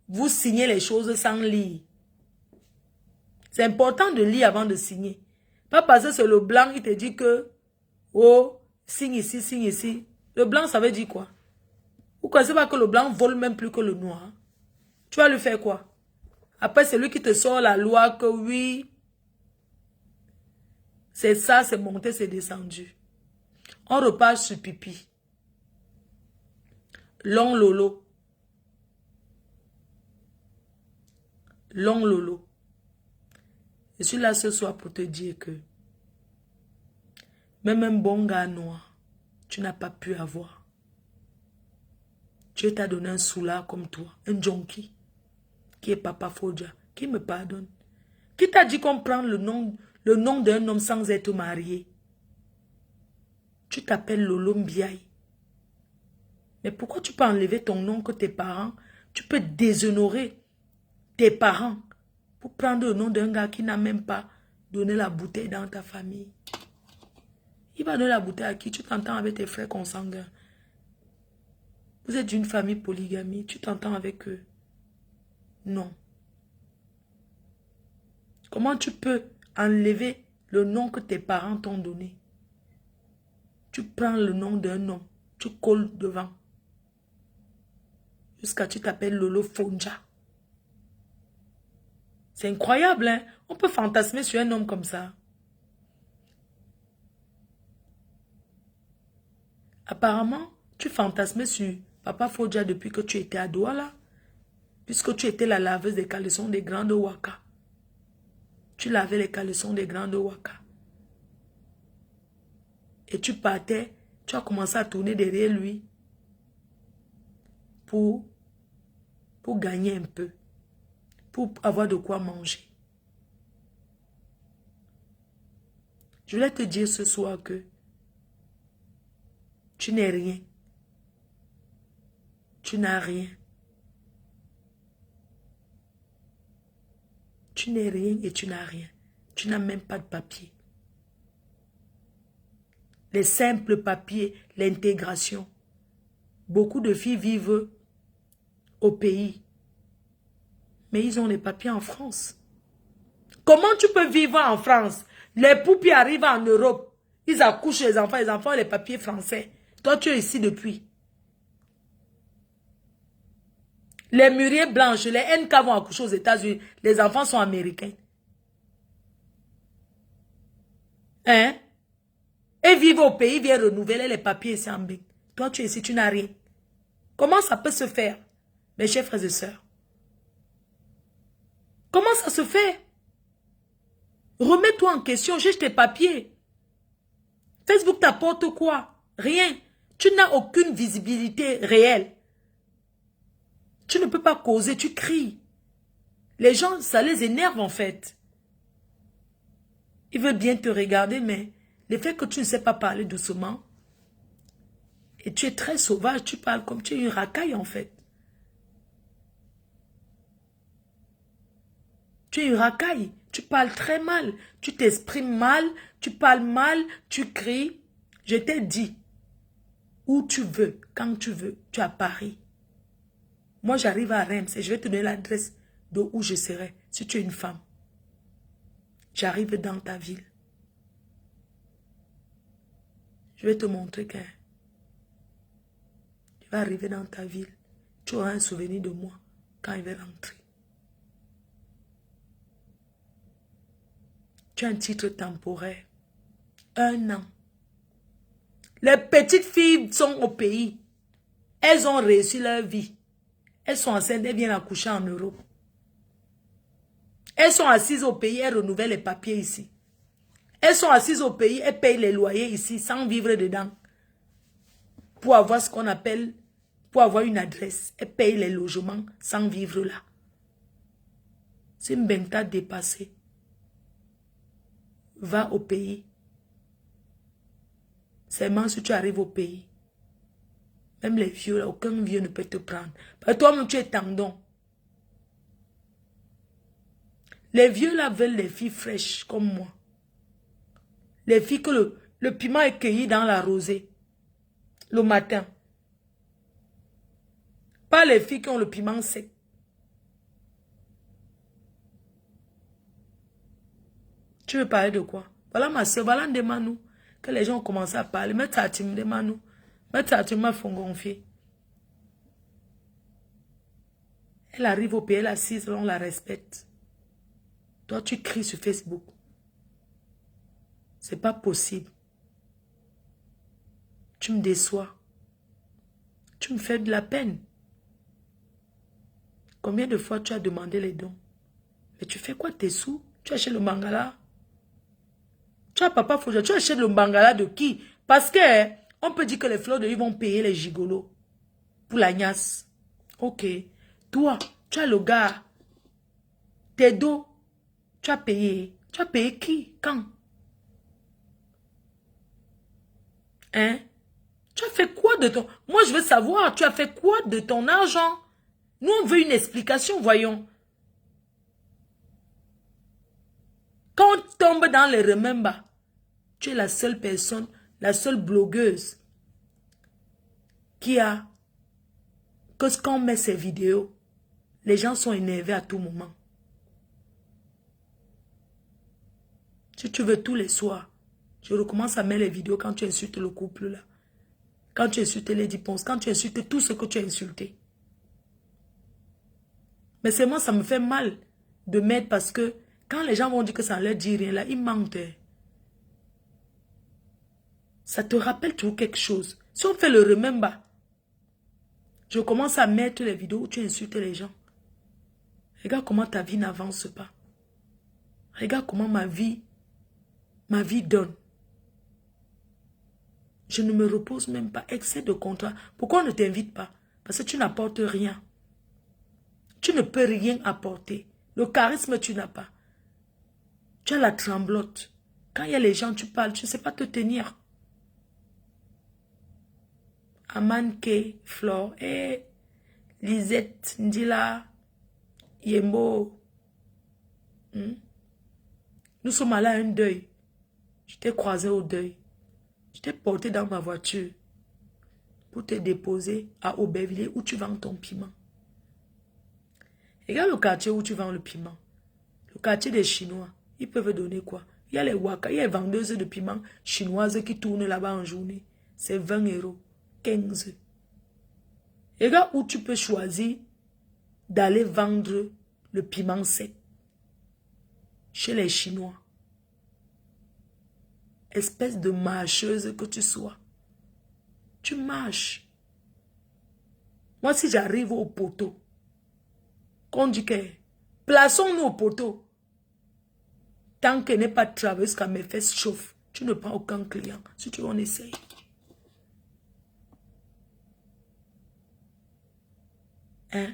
Vous signez les choses sans lire. C'est important de lire avant de signer. Pas parce que c'est le blanc, il te dit que, oh, signe ici, signe ici. Le blanc, ça veut dire quoi? Vous ne connaissez pas que le blanc vole même plus que le noir? Tu vas lui faire quoi? Après, c'est lui qui te sort la loi que oui, c'est ça, c'est monté, c'est descendu. On repart sur pipi. Long lolo. Long lolo. Je suis là ce soir pour te dire que même un bon gars noir, tu n'as pas pu avoir. Dieu t'a donné un soulard comme toi, un junkie, qui est Papa Fodja, qui me pardonne. Qui t'a dit qu'on prend le nom d'un homme sans être marié? Tu t'appelles Lolo Mbiaye. Mais pourquoi tu peux enlever ton nom que tes parents, tu peux déshonorer tes parents pour prendre le nom d'un gars qui n'a même pas donné la bouteille dans ta famille? Il va donner la bouteille à qui? Tu t'entends avec tes frères consanguins. Vous êtes d'une famille polygamie. Tu t'entends avec eux? Non. Comment tu peux enlever le nom que tes parents t'ont donné? Tu prends le nom d'un homme. Tu colles devant. Jusqu'à tu t'appelles Lolo Fonja. C'est incroyable, hein? On peut fantasmer sur un homme comme ça. Apparemment, tu fantasmais sur Papa Fodja depuis que tu étais à Douala. Puisque tu étais la laveuse des caleçons des grandes Waka. Tu lavais les caleçons des grandes Waka. Et tu partais, tu as commencé à tourner derrière lui. Pour gagner un peu. Pour avoir de quoi manger. Je voulais te dire ce soir que tu n'es rien. Tu n'as rien. Tu n'es rien et tu n'as rien. Tu n'as même pas de papier. Les simples papiers, l'intégration. Beaucoup de filles vivent au pays. Mais ils ont les papiers en France. Comment tu peux vivre en France? Les poupées arrivent en Europe. Ils accouchent les enfants ont les papiers français. Toi, tu es ici depuis. Les mûriers blanches, les NK vont accoucher aux États-Unis. Les enfants sont américains. Hein? Et vivent au pays, viennent renouveler les papiers ici en Belgique. Toi, tu es ici, tu n'as rien. Comment ça peut se faire, mes chers frères et sœurs? Comment ça se fait? Remets-toi en question, cherche tes papiers. Facebook t'apporte quoi? Rien. Tu n'as aucune visibilité réelle. Tu ne peux pas causer, tu cries. Les gens, ça les énerve en fait. Ils veulent bien te regarder, mais le fait que tu ne sais pas parler doucement, et tu es très sauvage, tu parles comme tu es une racaille en fait. Tu es une racaille, tu parles très mal, tu t'exprimes mal, tu parles mal, tu cries. Je t'ai dit, où tu veux, quand tu veux, tu es à Paris. Moi j'arrive à Reims et je vais te donner l'adresse de où je serai si tu es une femme. J'arrive dans ta ville. Je vais te montrer que je vais arriver dans ta ville. Tu auras un souvenir de moi quand il va rentrer. Tu as un titre temporaire. 1 an. Les petites filles sont au pays. Elles ont réussi leur vie. Elles sont enceintes, elles viennent accoucher en Europe. Elles sont assises au pays, elles renouvellent les papiers ici. Elles sont assises au pays, elles payent les loyers ici sans vivre dedans. Pour avoir ce qu'on appelle, pour avoir une adresse. Elles payent les logements sans vivre là. C'est une benta dépassée. Va au pays. Seulement si tu arrives au pays. Même les vieux, là, aucun vieux ne peut te prendre. Parce que toi-même, tu es tendon. Les vieux là veulent les filles fraîches comme moi. Les filles que le piment est cueilli dans la rosée. Le matin. Pas les filles qui ont le piment sec. Tu veux parler de quoi? Voilà ma soeur, voilà de Manu. Que les gens ont commencé à parler. Mais t'as de Manu. Mais t'as m'a font gonfler. Elle arrive au pays, elle est assise, on la respecte. Toi, tu cries sur Facebook. C'est pas possible. Tu me déçois. Tu me fais de la peine. Combien de fois tu as demandé les dons? Mais tu fais quoi tes sous? Tu achètes le mangala? Tu as papa Fouja, tu achètes le mangala de qui? Parce que on peut dire que les fleurs de lui vont payer les gigolos. Pour la gnasse. Ok. Toi, tu as le gars. Tes dos. Tu as payé. Tu as payé qui? Quand? Hein? Tu as fait quoi de ton... Moi, je veux savoir, tu as fait quoi de ton argent? Nous, on veut une explication, voyons. Quand on tombe dans les remembers, tu es la seule personne, la seule blogueuse qui a... Que quand on met ces vidéos, les gens sont énervés à tout moment. Si tu veux tous les soirs, je recommence à mettre les vidéos quand tu insultes le couple là. Quand tu insultes les Ponce, quand tu insultes tout ce que tu as insulté. Mais c'est moi, ça me fait mal de mettre parce que quand les gens vont dire que ça ne leur dit rien là, ils mentent. Ça te rappelle toujours quelque chose. Si on fait le remember, je commence à mettre les vidéos où tu insultes les gens. Regarde comment ta vie n'avance pas. Regarde comment ma vie donne. Je ne me repose même pas. Excès de contrat. Pourquoi on ne t'invite pas? Parce que tu n'apportes rien. Tu ne peux rien apporter. Le charisme, tu n'as pas. Tu as la tremblote. Quand il y a les gens, tu parles, tu ne sais pas te tenir. Amanke, Flore, Lisette, Ndila, Yembo. Nous sommes allés à un deuil. Je t'ai croisé au deuil. Je t'ai porté dans ma voiture pour te déposer à Aubervilliers où tu vends ton piment. Regarde le quartier où tu vends le piment. Le quartier des Chinois. Ils peuvent donner quoi? Il y a les waka, il y a les vendeuses de piment chinoises qui tournent là-bas en journée. C'est 20 €, 15. Regarde où tu peux choisir d'aller vendre le piment sec. Chez les Chinois. Espèce de marcheuse que tu sois. Tu marches. Moi, si j'arrive au poteau, qu'on dit que plaçons-nous au poteau. Tant qu'elle n'est pas travaillée, jusqu'à mes fesses chauffent. Tu ne prends aucun client. Si tu veux, on essaye. Hein?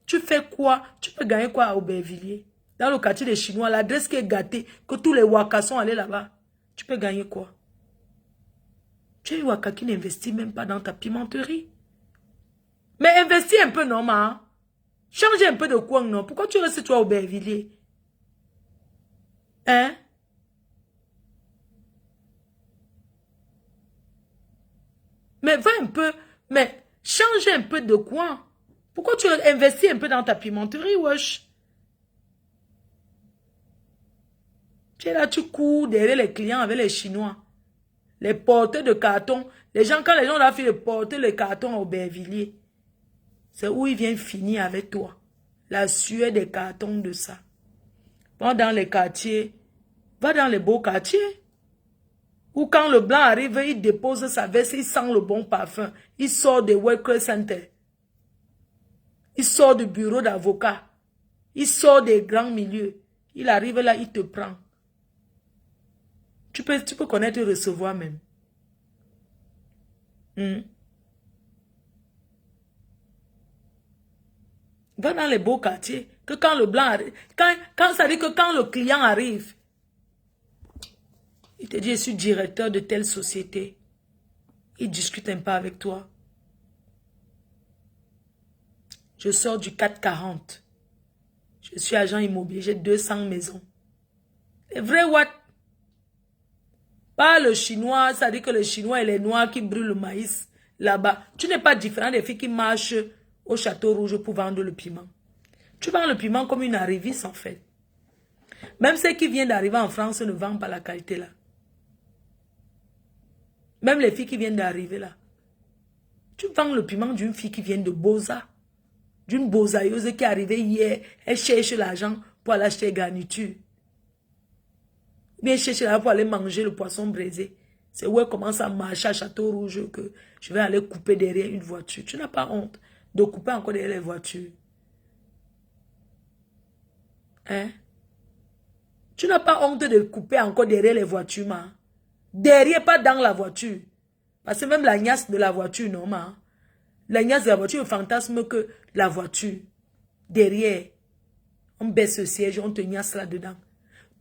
Tu fais quoi? Tu peux gagner quoi à Aubervilliers? Dans le quartier des Chinois, l'adresse qui est gâtée, que tous les Waka sont allés là-bas. Tu peux gagner quoi? Tu es Waka qui n'investit même pas dans ta pimenterie. Mais investis un peu, non, ma? Change un peu de coin, non? Pourquoi tu restes toi au Aubervilliers? Hein? Mais va un peu, mais change un peu de coin. Pourquoi tu investis un peu dans ta pimenterie, wesh? Tu es là, tu cours derrière les clients avec les Chinois. Les porteurs de carton. Les gens, quand les gens ont fait de porter le carton au Aubervilliers, c'est où ils viennent finir avec toi. La sueur des cartons de ça. Va dans les quartiers. Va dans les beaux quartiers. Ou quand le blanc arrive, il dépose sa veste, il sent le bon parfum. Il sort des worker center. Il sort du bureau d'avocat. Il sort des grands milieux. Il arrive là, il te prend. Tu peux connaître et recevoir même. Va dans les beaux quartiers. Que quand le blanc arrive, quand ça dit que quand le client arrive, il te dit, je suis directeur de telle société. Il discute un peu avec toi. Je sors du 440. Je suis agent immobilier, j'ai 200 maisons. Les vrais what? Pas le chinois, ça dit que le chinois et les noirs qui brûlent le maïs là-bas. Tu n'es pas différent des filles qui marchent au Château Rouge pour vendre le piment. Tu vends le piment comme une arriviste en fait. Même ceux qui viennent d'arriver en France ne vendent pas la qualité là. Même les filles qui viennent d'arriver là. Tu vends le piment d'une fille qui vient de Boza. D'une bozailleuse qui est arrivée hier. Elle cherche l'argent pour aller acheter garniture. Bien chercher là pour aller manger le poisson braisé. C'est où elle commence à marcher à Château Rouge que je vais aller couper derrière une voiture. Tu n'as pas honte de couper encore derrière les voitures. Hein? Tu n'as pas honte de couper encore derrière les voitures, ma. Derrière, pas dans la voiture. Parce que même la gnasse de la voiture, non, ma. La gnasse de la voiture, fantasme que la voiture. Derrière, on baisse le siège, on te gnasse là-dedans.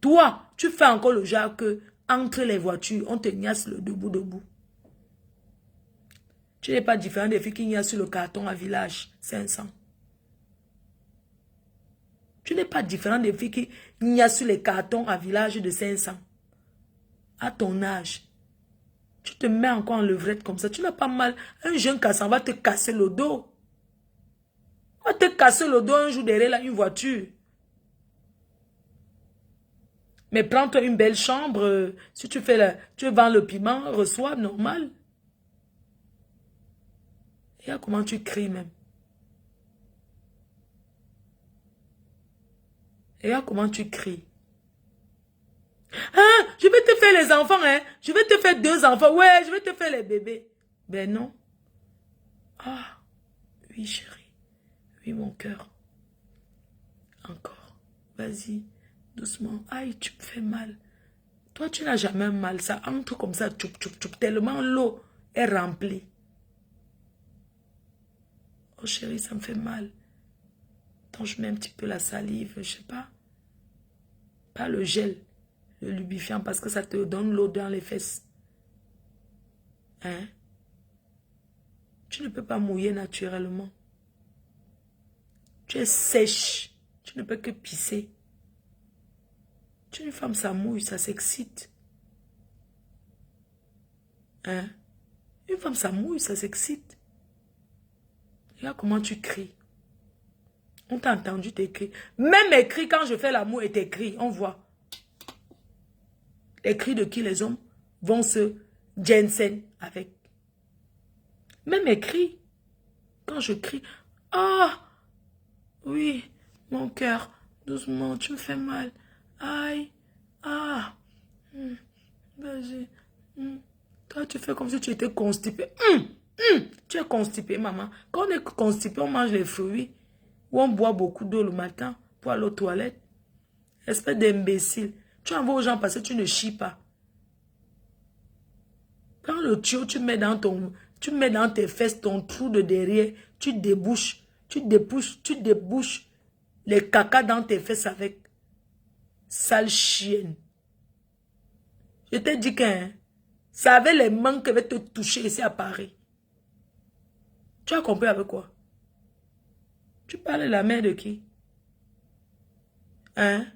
Toi, tu fais encore le genre que entre les voitures, on te gnasse le debout. Tu n'es pas différent des filles qui gnassent sur le carton à village 500. Tu n'es pas différent des filles qui gnassent sur les cartons à village de 500. À ton âge, tu te mets encore en levrette comme ça. Tu n'as pas mal. Un jeune cassant va te casser le dos. Va te casser le dos un jour derrière là, une voiture. Mais prends-toi une belle chambre. Si tu vends le piment, reçois normal. Et là, comment tu cries même. Et là, comment tu cries. Ah, je vais te faire les enfants, hein. Je vais te faire 2 enfants. Ouais, je vais te faire les bébés. Ben non. Ah, oui, chérie. Oui, mon cœur. Encore. Vas-y, doucement. Aïe, tu me fais mal. Toi, tu n'as jamais mal. Ça entre comme ça, tchoup, tchoup, tchoup. Tellement l'eau est remplie. Oh, chérie, ça me fait mal. Attends, je mets un petit peu la salive, je sais pas. Pas le gel. Le lubrifiant parce que ça te donne l'eau dans les fesses. Hein? Tu ne peux pas mouiller naturellement. Tu es sèche. Tu ne peux que pisser. Tu es une femme, ça mouille, ça s'excite. Hein? Une femme, ça mouille, ça s'excite. Regarde comment tu cries. On t'a entendu t'écrire. Même mes cris quand je fais l'amour et tes cris, on voit. Les cris de qui les hommes vont se Jensen avec. Même mes cris. Quand je crie. Ah! Oui, mon cœur. Doucement, tu me fais mal. Aïe. Ah. Vas-y. Toi, tu fais comme si tu étais constipé. Tu es constipé, maman. Quand on est constipé, on mange les fruits. Ou on boit beaucoup d'eau le matin pour aller aux toilettes. Espèce d'imbécile. Tu envoies aux gens parce que tu ne chies pas. Prends le tuyau, tu mets dans tes fesses, ton trou de derrière, tu débouches les caca dans tes fesses avec. Sale chienne. Je t'ai dit que hein, ça avait les mains qui avaient te toucher ici à Paris. Tu as compris avec quoi? Tu parlais de la mère de qui? Hein?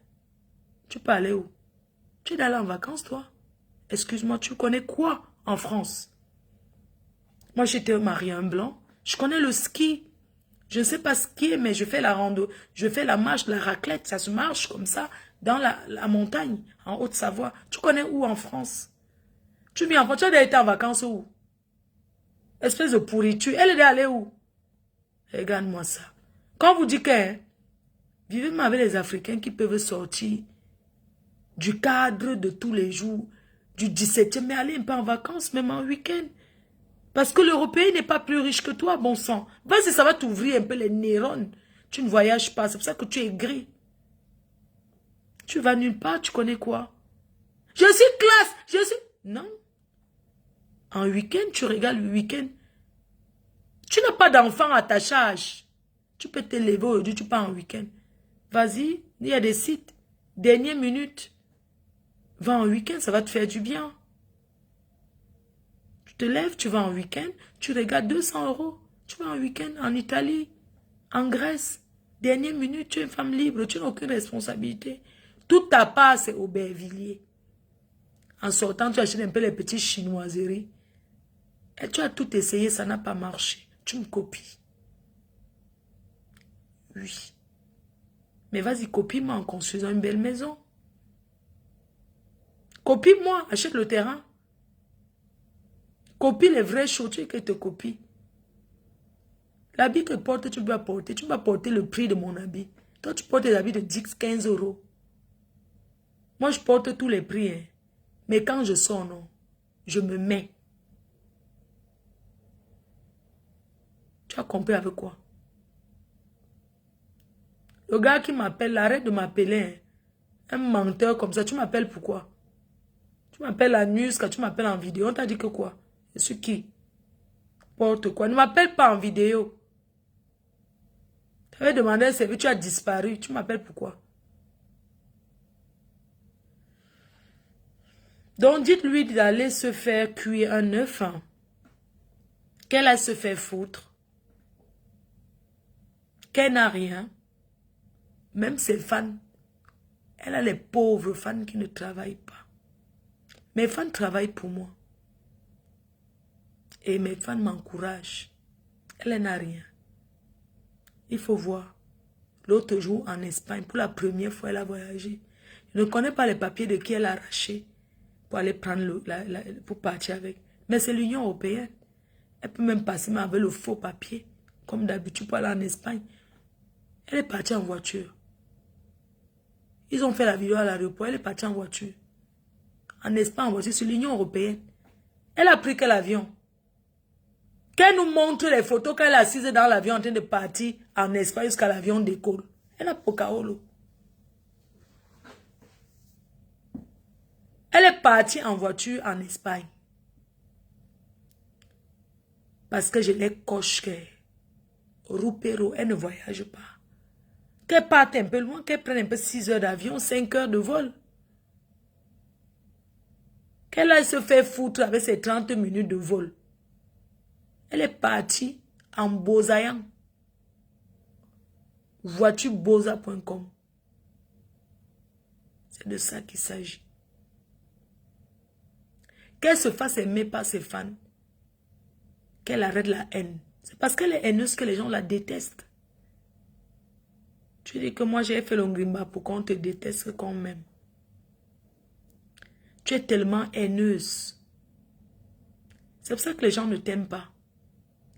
Tu parlais où? Tu es allé en vacances, toi? Excuse-moi, tu connais quoi en France? Moi, j'étais mariée à un blanc. Je connais le ski. Je ne sais pas skier, mais je fais la rando. Je fais la marche, la raclette. Ça se marche comme ça dans la montagne, en Haute-Savoie. Tu connais où en France? Tu viens en France, tu as déjà été en vacances où? Espèce de pourriture. Elle est allée où? Regarde-moi ça. Quand vous dites que hein, vivez avec les Africains qui peuvent sortir du cadre de tous les jours, du 17e, mais aller un peu en vacances, même en week-end. Parce que l'Européen n'est pas plus riche que toi, bon sang. Vas-y, ça va t'ouvrir un peu les neurones. Tu ne voyages pas, c'est pour ça que tu es gris. Tu vas nulle part, tu connais quoi? Je suis classe, je suis... Non. En week-end, tu regardes le week-end. Tu n'as pas d'enfant à ta charge. Tu peux te lever aujourd'hui, tu pars en week-end. Vas-y, il y a des sites. Dernière minute. Va en week-end, ça va te faire du bien. Tu te lèves, tu vas en week-end, tu regardes 200 €. Tu vas en week-end en Italie, en Grèce. Dernière minute, tu es une femme libre, tu n'as aucune responsabilité. Toute ta part, c'est Aubervilliers. En sortant, tu achètes un peu les petites chinoiseries. Et tu as tout essayé, ça n'a pas marché. Tu me copies. Oui. Mais vas-y, copie-moi en construisant une belle maison. Copie-moi, achète le terrain. Copie les vraies choses, tu es que te copie. L'habit que porte, tu dois porter. Tu vas porter le prix de mon habit. Toi, tu portes des habits de 10, 15 €. Moi, je porte tous les prix. Hein. Mais quand je sors, non, je me mets. Tu as compris avec quoi? Le gars qui m'appelle, arrête de m'appeler. Hein. Un menteur comme ça, tu m'appelles pourquoi? Tu m'appelles la nuit, quand tu m'appelles en vidéo, on t'a dit que quoi? Je suis qui? Porte quoi? Ne m'appelle pas en vidéo. Tu avais demandé un service, tu as disparu. Tu m'appelles pourquoi? Donc, dites-lui d'aller se faire cuire un œuf. Hein. Qu'elle a se fait foutre. Qu'elle n'a rien. Même ses fans. Elle a les pauvres fans qui ne travaillent pas. Mes fans travaillent pour moi. Et mes fans m'encouragent. Elle n'a rien. Il faut voir. L'autre jour, en Espagne, pour la première fois, elle a voyagé. Je ne connais pas les papiers de qui elle a arraché pour aller prendre pour partir avec. Mais c'est l'Union européenne. Elle peut même passer avec le faux papier. Comme d'habitude pour aller en Espagne. Elle est partie en voiture. Ils ont fait la vidéo à l'aéroport. Elle est partie en voiture. En Espagne, en voiture, c'est l'Union européenne. Elle a pris quel avion? Qu'elle nous montre les photos qu'elle est assise dans l'avion en train de partir en Espagne jusqu'à l'avion décolle. Elle a Pocaolo. Elle est partie en voiture en Espagne. Parce que je l'ai coche que Roupero, elle ne voyage pas. Qu'elle parte un peu loin, qu'elle prenne un peu 6 heures d'avion, 5 heures de vol. Qu'elle aille se faire foutre avec ses 30 minutes de vol. Elle est partie en Bozayan. Voitureboza.com. C'est de ça qu'il s'agit. Qu'elle se fasse aimer par ses fans. Qu'elle arrête la haine. C'est parce qu'elle est haineuse que les gens la détestent. Tu dis que moi j'ai fait le ngrimba pour qu'on te déteste qu'on m'aime. Tu es tellement haineuse. C'est pour ça que les gens ne t'aiment pas.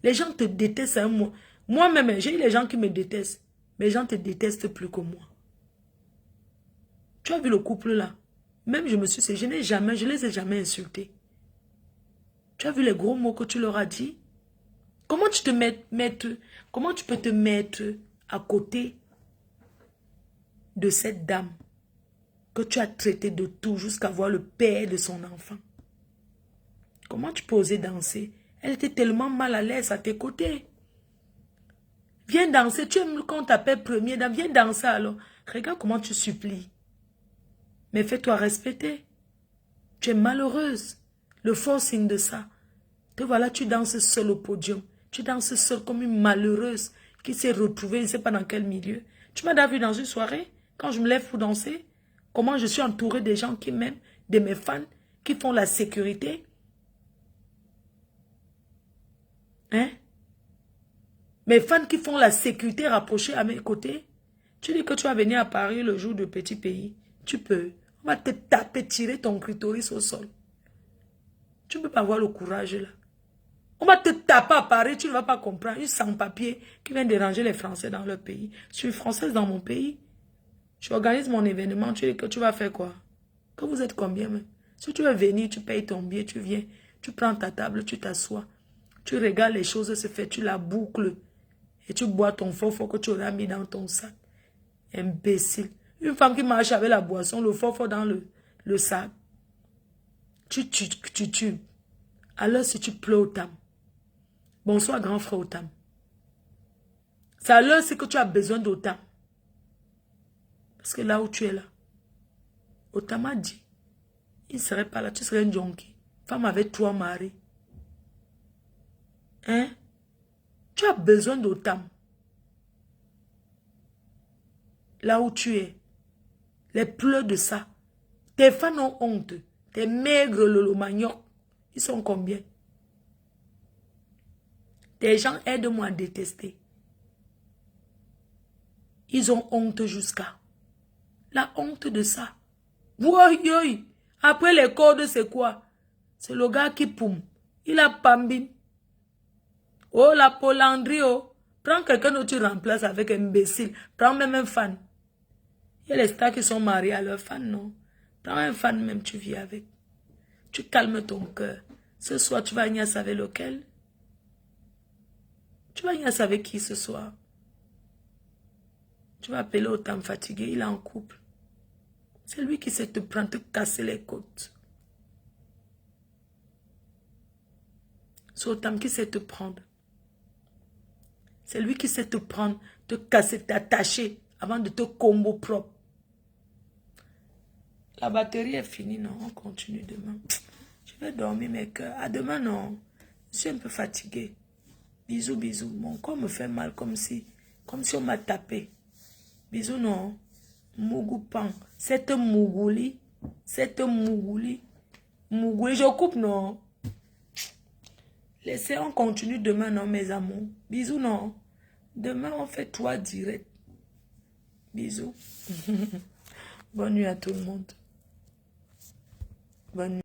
Les gens te détestent. Hein, moi-même, j'ai eu les gens qui me détestent. Mais les gens te détestent plus que moi. Tu as vu le couple là? Même je me suis dit, je les ai jamais insultés. Tu as vu les gros mots que tu leur as dit? Comment tu comment tu peux te mettre à côté de cette dame? que tu as traité de tout jusqu'à voir le père de son enfant. Comment tu peux oser danser? Elle était tellement mal à l'aise à tes côtés. Viens danser, tu aimes quand on t'appelle premier, viens danser alors. Regarde comment tu supplies. Mais fais-toi respecter. Tu es malheureuse. Le forcing de ça. Te voilà, tu danses seule au podium. Tu danses seule comme une malheureuse qui s'est retrouvée, je ne sais pas dans quel milieu. Tu m'as déjà vu dans une soirée, quand je me lève pour danser, comment je suis entourée des gens qui m'aiment, de mes fans, qui font la sécurité. Hein? Mes fans qui font la sécurité rapprochée à mes côtés. Tu dis que tu vas venir à Paris le jour de petit pays. Tu peux. On va te taper, tirer ton clitoris au sol. Tu ne peux pas avoir le courage là. On va te taper à Paris, tu ne vas pas comprendre. Une sans-papier qui vient déranger les Français dans leur pays. Je suis française dans mon pays. Je organise mon événement, tu dis que tu vas faire quoi? Que vous êtes combien même? Si tu veux venir, tu payes ton billet, tu viens. Tu prends ta table, tu t'assois. Tu regardes les choses se faire, tu la boucles. Et tu bois ton fort que tu auras mis dans ton sac. Imbécile. Une femme qui marche avec la boisson, le fort dans le sac. Tu tues. Alors si tu pleures au tam. Bonsoir grand frère Otam. C'est à l'heure c'est que tu as besoin d'Otam. Parce que là où tu es là, Otam a dit, il ne serait pas là, tu serais un junkie. Femme avec 3 maris. Hein? Tu as besoin d'Otam. Là où tu es. Les pleurs de ça. Tes fans ont honte. Tes maigres lolo manioc. Ils sont combien? Tes gens aident-moi à détester. Ils ont honte jusqu'à. La honte de ça. Woyoy. Après les cordes, c'est quoi? C'est le gars qui poum. Il a pambine. Oh, la polandrie, oh. Prends quelqu'un que tu remplaces avec un imbécile. Prends même un fan. Il y a les stars qui sont mariés à leurs fans, non? Prends un fan même, tu vis avec. Tu calmes ton cœur. Ce soir, tu vas niaiser avec lequel? Tu vas niaiser avec qui ce soir? Tu vas appeler Otam fatigué, il est en couple. C'est lui qui sait te prendre, te casser les côtes. C'est Otam qui sait te prendre. C'est lui qui sait te prendre, te casser, t'attacher avant de te combo propre. La batterie est finie, non? On continue demain. Je vais dormir, mes cœurs. À demain, non. Je suis un peu fatigué. Bisous, bisous. Mon corps me fait mal comme si on m'a tapé. Bisous, non. Mougoupan. Cette mougouli. Mougouli, je coupe, non. Laissez, on continue demain, non, mes amours. Bisous, non. Demain, on fait 3 directs. Bisous. Bonne nuit à tout le monde. Bonne nuit.